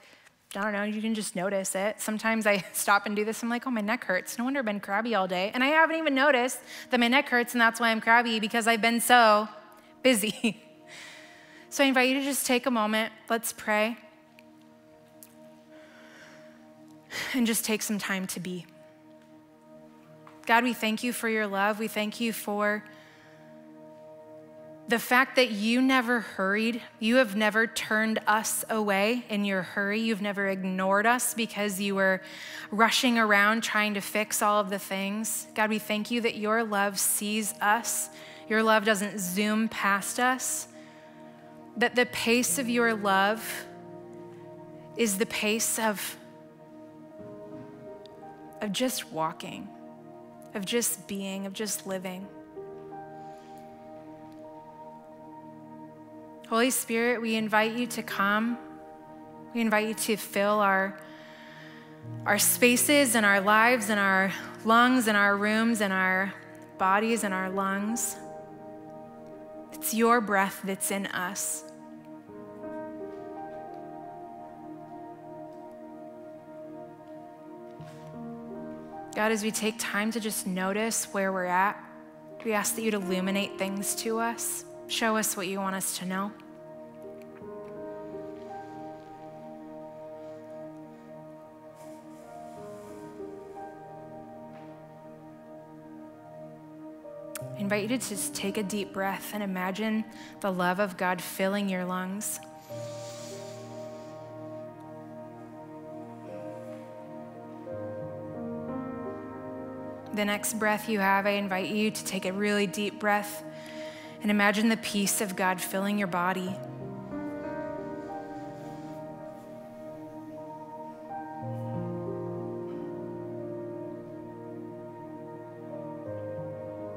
I don't know, you can just notice it. Sometimes I stop and do this, I'm like, oh, my neck hurts. No wonder I've been crabby all day. And I haven't even noticed that my neck hurts, and that's why I'm crabby, because I've been so busy. So I invite you to just take a moment, let's pray, and just take some time to be. God, we thank you for your love. We thank you for the fact that you never hurried. You have never turned us away in your hurry. You've never ignored us because you were rushing around trying to fix all of the things. God, we thank you that your love sees us. Your love doesn't zoom past us. That the pace of your love is the pace of just walking, of just being, of just living. Holy Spirit, we invite you to come. We invite you to fill our spaces and our lives and our lungs and our rooms and our bodies and our lungs. It's your breath that's in us. God, as we take time to just notice where we're at, we ask that you'd illuminate things to us. Show us what you want us to know. I invite you to just take a deep breath and imagine the love of God filling your lungs. The next breath you have, I invite you to take a really deep breath and imagine the peace of God filling your body.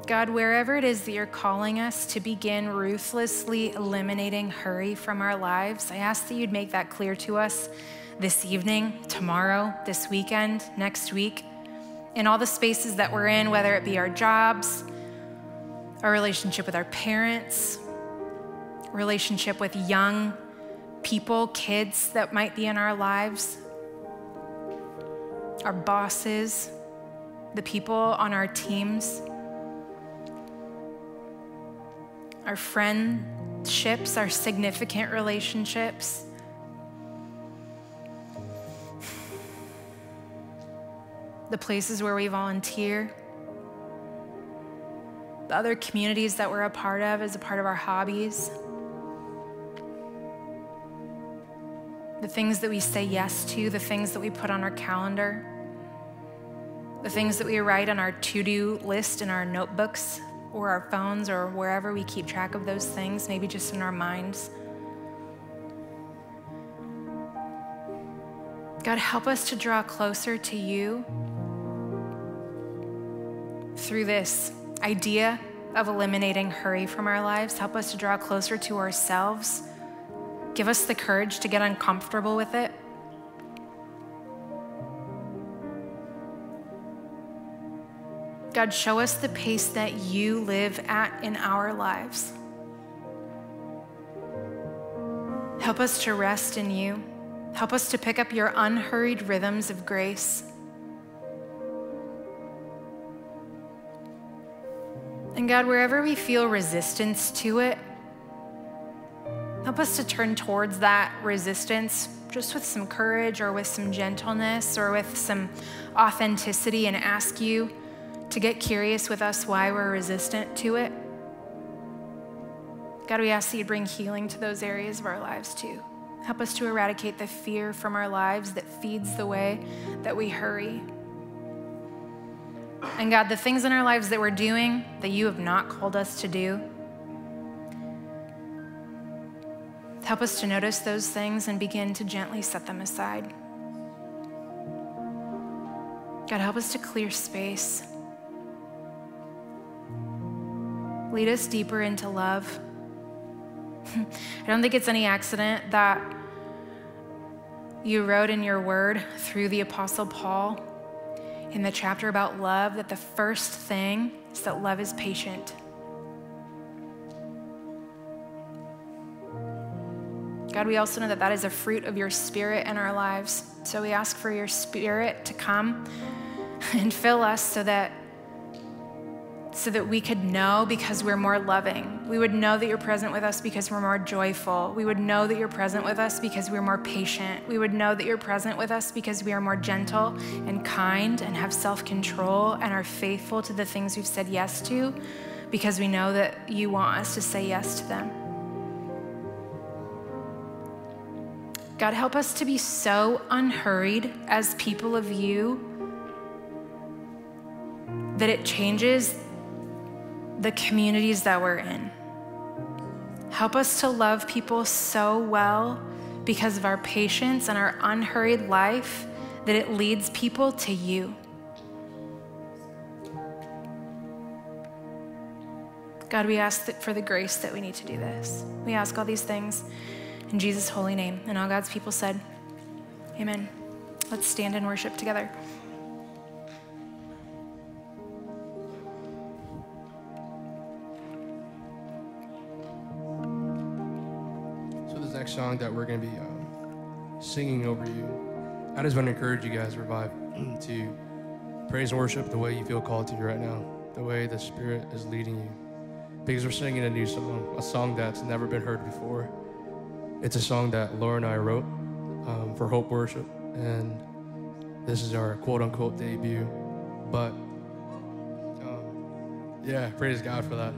God, wherever it is that you're calling us to begin ruthlessly eliminating hurry from our lives, I ask that you'd make that clear to us this evening, tomorrow, this weekend, next week, in all the spaces that we're in, whether it be our jobs, our relationship with our parents, relationship with young people, kids that might be in our lives, our bosses, the people on our teams, our friendships, our significant relationships. The places where we volunteer, the other communities that we're a part of as a part of our hobbies, the things that we say yes to, the things that we put on our calendar, the things that we write on our to-do list in our notebooks or our phones or wherever we keep track of those things, maybe just in our minds. God, help us to draw closer to you through this idea of eliminating hurry from our lives. Help us to draw closer to ourselves. Give us the courage to get uncomfortable with it. God, show us the pace that you live at in our lives. Help us to rest in you. Help us to pick up your unhurried rhythms of grace. And God, wherever we feel resistance to it, help us to turn towards that resistance just with some courage or with some gentleness or with some authenticity and ask you to get curious with us why we're resistant to it. God, we ask that you'd bring healing to those areas of our lives too. Help us to eradicate the fear from our lives that feeds the way that we hurry. And God, the things in our lives that we're doing that you have not called us to do, help us to notice those things and begin to gently set them aside. God, help us to clear space. Lead us deeper into love. I don't think it's any accident that you wrote in your word through the Apostle Paul in the chapter about love that the first thing is that love is patient. God, we also know that that is a fruit of your Spirit in our lives. So we ask for your Spirit to come and fill us so that we could know because we're more loving. We would know that you're present with us because we're more joyful. We would know that you're present with us because we're more patient. We would know that you're present with us because we are more gentle and kind and have self-control and are faithful to the things we've said yes to because we know that you want us to say yes to them. God, help us to be so unhurried as people of you that it changes the communities that we're in. Help us to love people so well because of our patience and our unhurried life that it leads people to you. God, we ask for the grace that we need to do this. We ask all these things in Jesus' holy name. And all God's people said, amen. Let's stand and worship together. Song that we're going to be singing over you. I just want to encourage you guys, Revive, to praise and worship the way you feel called to right now, the way the Spirit is leading you. Because we're singing a new song, a song that's never been heard before. It's a song that Laura and I wrote for Hope Worship, and this is our quote-unquote debut. But yeah, praise God for that.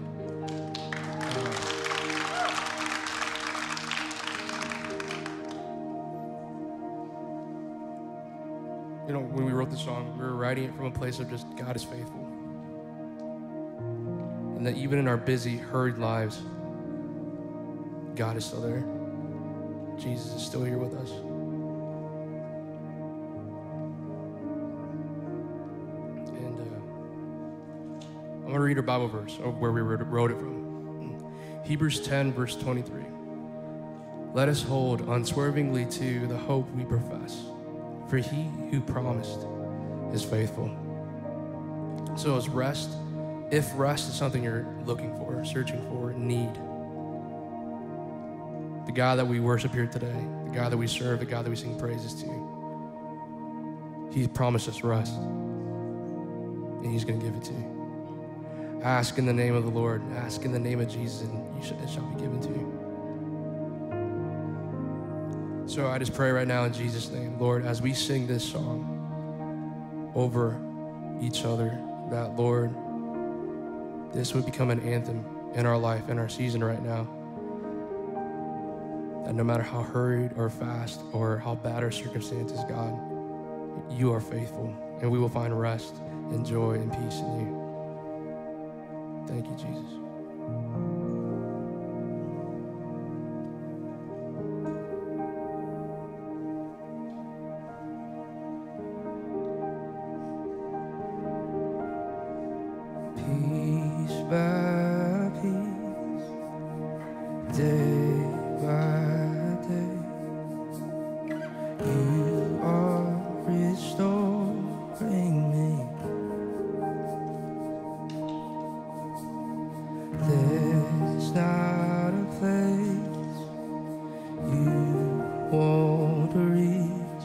You know, when we wrote the song, we were writing it from a place of just God is faithful. And that even in our busy, hurried lives, God is still there. Jesus is still here with us. And I'm going to read our Bible verse of where we wrote it from. Hebrews 10, verse 23. Let us hold unswervingly to the hope we profess. For he who promised is faithful. So as rest, if rest is something you're looking for, searching for, need, the God that we worship here today, the God that we serve, the God that we sing praises to, he's promised us rest, and he's going to give it to you. Ask in the name of the Lord, ask in the name of Jesus, and it shall be given to you. So I just pray right now in Jesus' name, Lord, as we sing this song over each other, that, Lord, this would become an anthem in our life, in our season right now. That no matter how hurried or fast or how bad our circumstances, God, you are faithful, and we will find rest and joy and peace in you. Thank you, Jesus. By piece, day by day, you are restoring me. There's not a place you won't reach.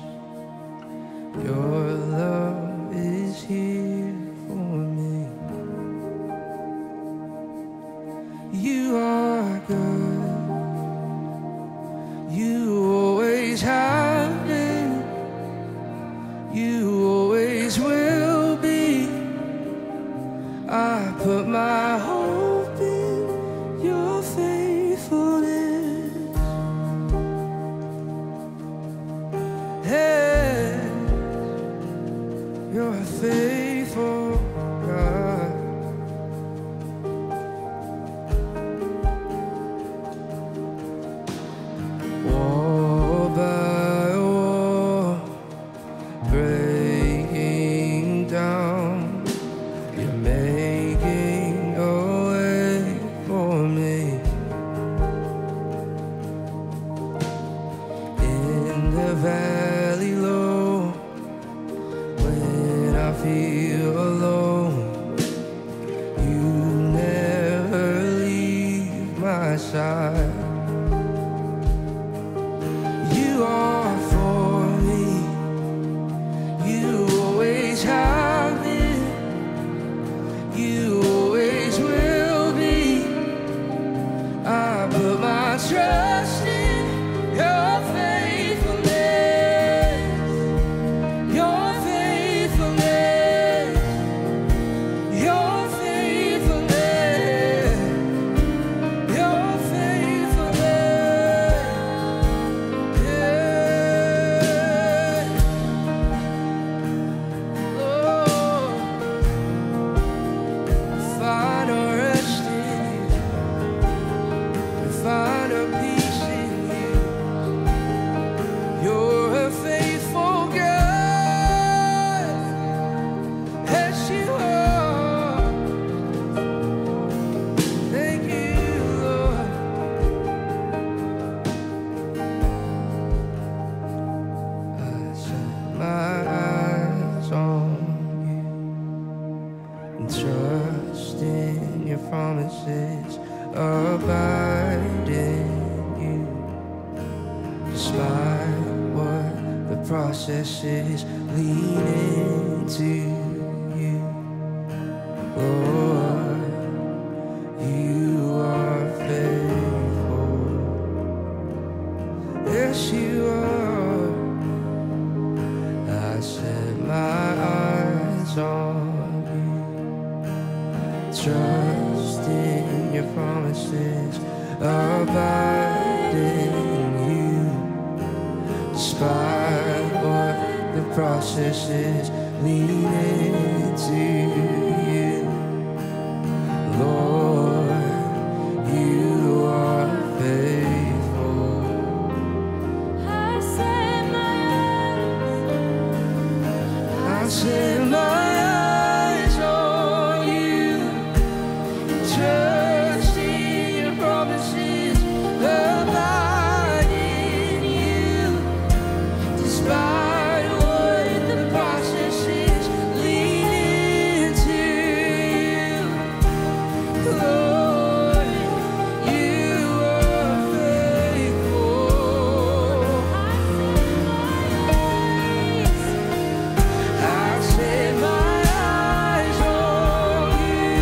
Your love is here for me. You are good. You always have been. You always will be. I put my hope in your faithfulness. my trust in your faithfulness, your faithfulness, your faithfulness, your faithfulness, yeah. Lord, find a rest in you, find a peace in you. You're a faithful God, yes you are. Thank you, Lord. I set my eyes on you and trust in your promises, abide in you. Despite what the process is, lean into you. Lord, you are faithful. Yes, you are. I set my eyes on you. Trust in your promises, abide in you. Despite what the process is, lean into you. Lord, you are faithful. I set my eyes on you. Trust in your promises, abide in you. Despite what the process is, lean into you. Lord, you are faithful. I set my eyes on you.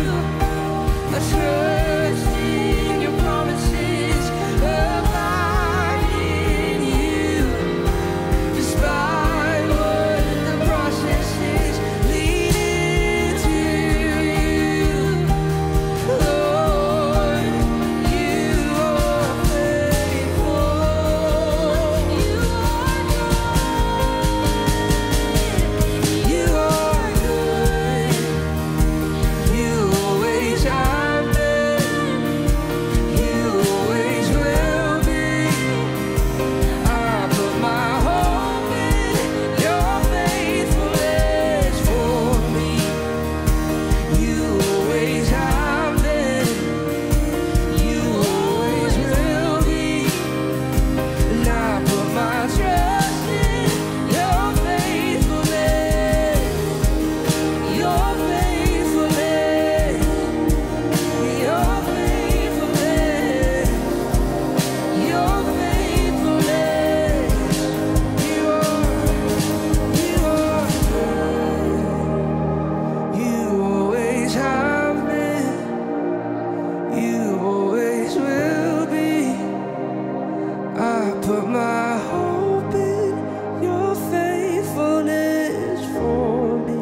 I trust in your promises, abide in you. Despite what the process is, lean into you. Lord, you are faithful. You are good. You always have been. You always will be. I put my hope in your faithfulness for me. You always have been. You always will be. And I put my trust in your faithfulness. Your faithfulness. Your faithfulness. Your faithfulness. You are good. You always have been. You always will be. I put my hope in your faithfulness for me.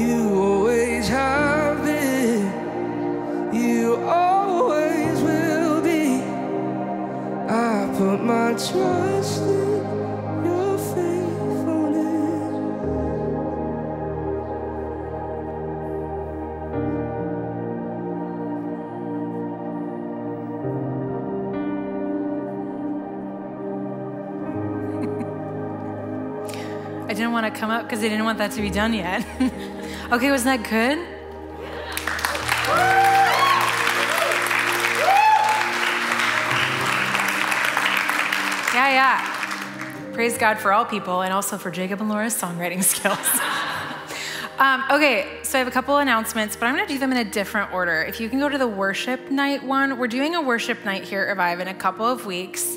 You always have been. You always will be. I put my trust in your faithfulness. I didn't want to come up because I didn't want that to be done yet. Okay, was that good? Yeah. Praise God for all people and also for Jacob and Laura's songwriting skills. Okay, so I have a couple announcements, but I'm going to do them in a different order. If you can go to the worship night one, we're doing a worship night here at Revive in a couple of weeks,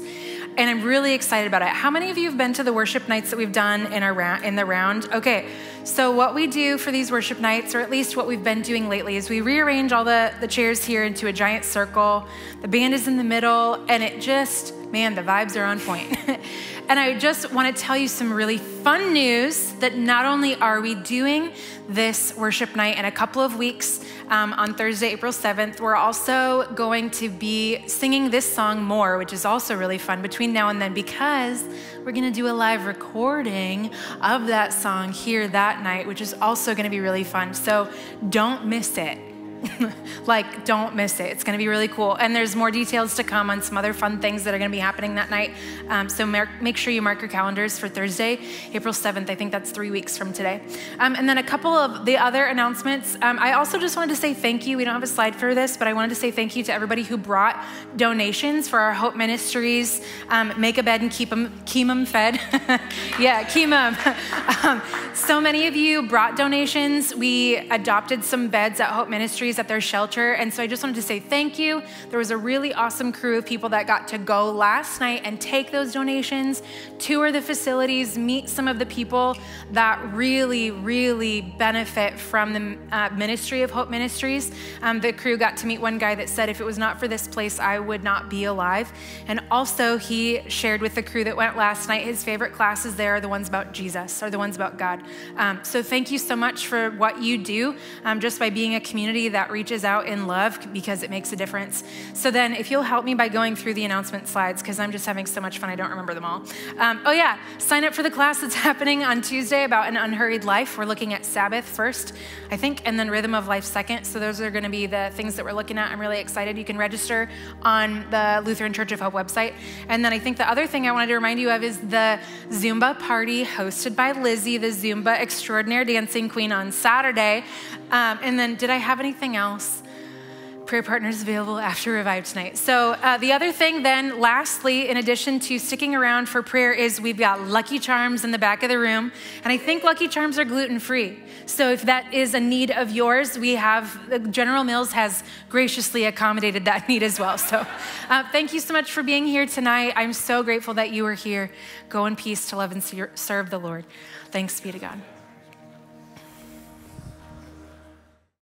and I'm really excited about it. How many of you have been to the worship nights that we've done in the round? Okay, So what we do for these worship nights, or at least what we've been doing lately, is we rearrange all the chairs here into a giant circle. The band is in the middle, and it just, man, the vibes are on point. And I just want to tell you some really fun news that not only are we doing this worship night in a couple of weeks on Thursday, April 7th, we're also going to be singing this song more, which is also really fun between now and then, because we're going to do a live recording of that song here that night, which is also going to be really fun. So don't miss it. Like, don't miss it. It's going to be really cool. And there's more details to come on some other fun things that are going to be happening that night. So make sure you mark your calendars for Thursday, April 7th. I think that's 3 weeks from today. And then a couple of the other announcements. I also just wanted to say thank you. We don't have a slide for this, but I wanted to say thank you to everybody who brought donations for our Hope Ministries. Make a bed and keep them fed. Yeah, keep them. So many of you brought donations. We adopted some beds at Hope Ministries at their shelter. And so I just wanted to say thank you. There was a really awesome crew of people that got to go last night and take those donations, tour the facilities, meet some of the people that really, really benefit from the ministry of Hope Ministries. The crew got to meet one guy that said, if it was not for this place, I would not be alive. And also he shared with the crew that went last night, his favorite classes there are the ones about Jesus, or the ones about God. So thank you so much for what you do, just by being a community that reaches out in love, because it makes a difference. So then if you'll help me by going through the announcement slides, because I'm just having so much fun, I don't remember them all. Oh yeah, sign up for the class that's happening on Tuesday about an unhurried life. We're looking at Sabbath first, I think, and then rhythm of life second. So those are going to be the things that we're looking at. I'm really excited. You can register on the Lutheran Church of Hope website. And then I think the other thing I wanted to remind you of is the Zumba party hosted by Lizzie, the Zumba extraordinaire dancing queen, on Saturday. And then did I have anything else? Prayer partners available after Revive tonight. So the other thing then, lastly, in addition to sticking around for prayer, is we've got Lucky Charms in the back of the room. And I think Lucky Charms are gluten-free. So if that is a need of yours, we have, General Mills has graciously accommodated that need as well. So thank you so much for being here tonight. I'm so grateful that you were here. Go in peace to love and serve the Lord. Thanks be to God.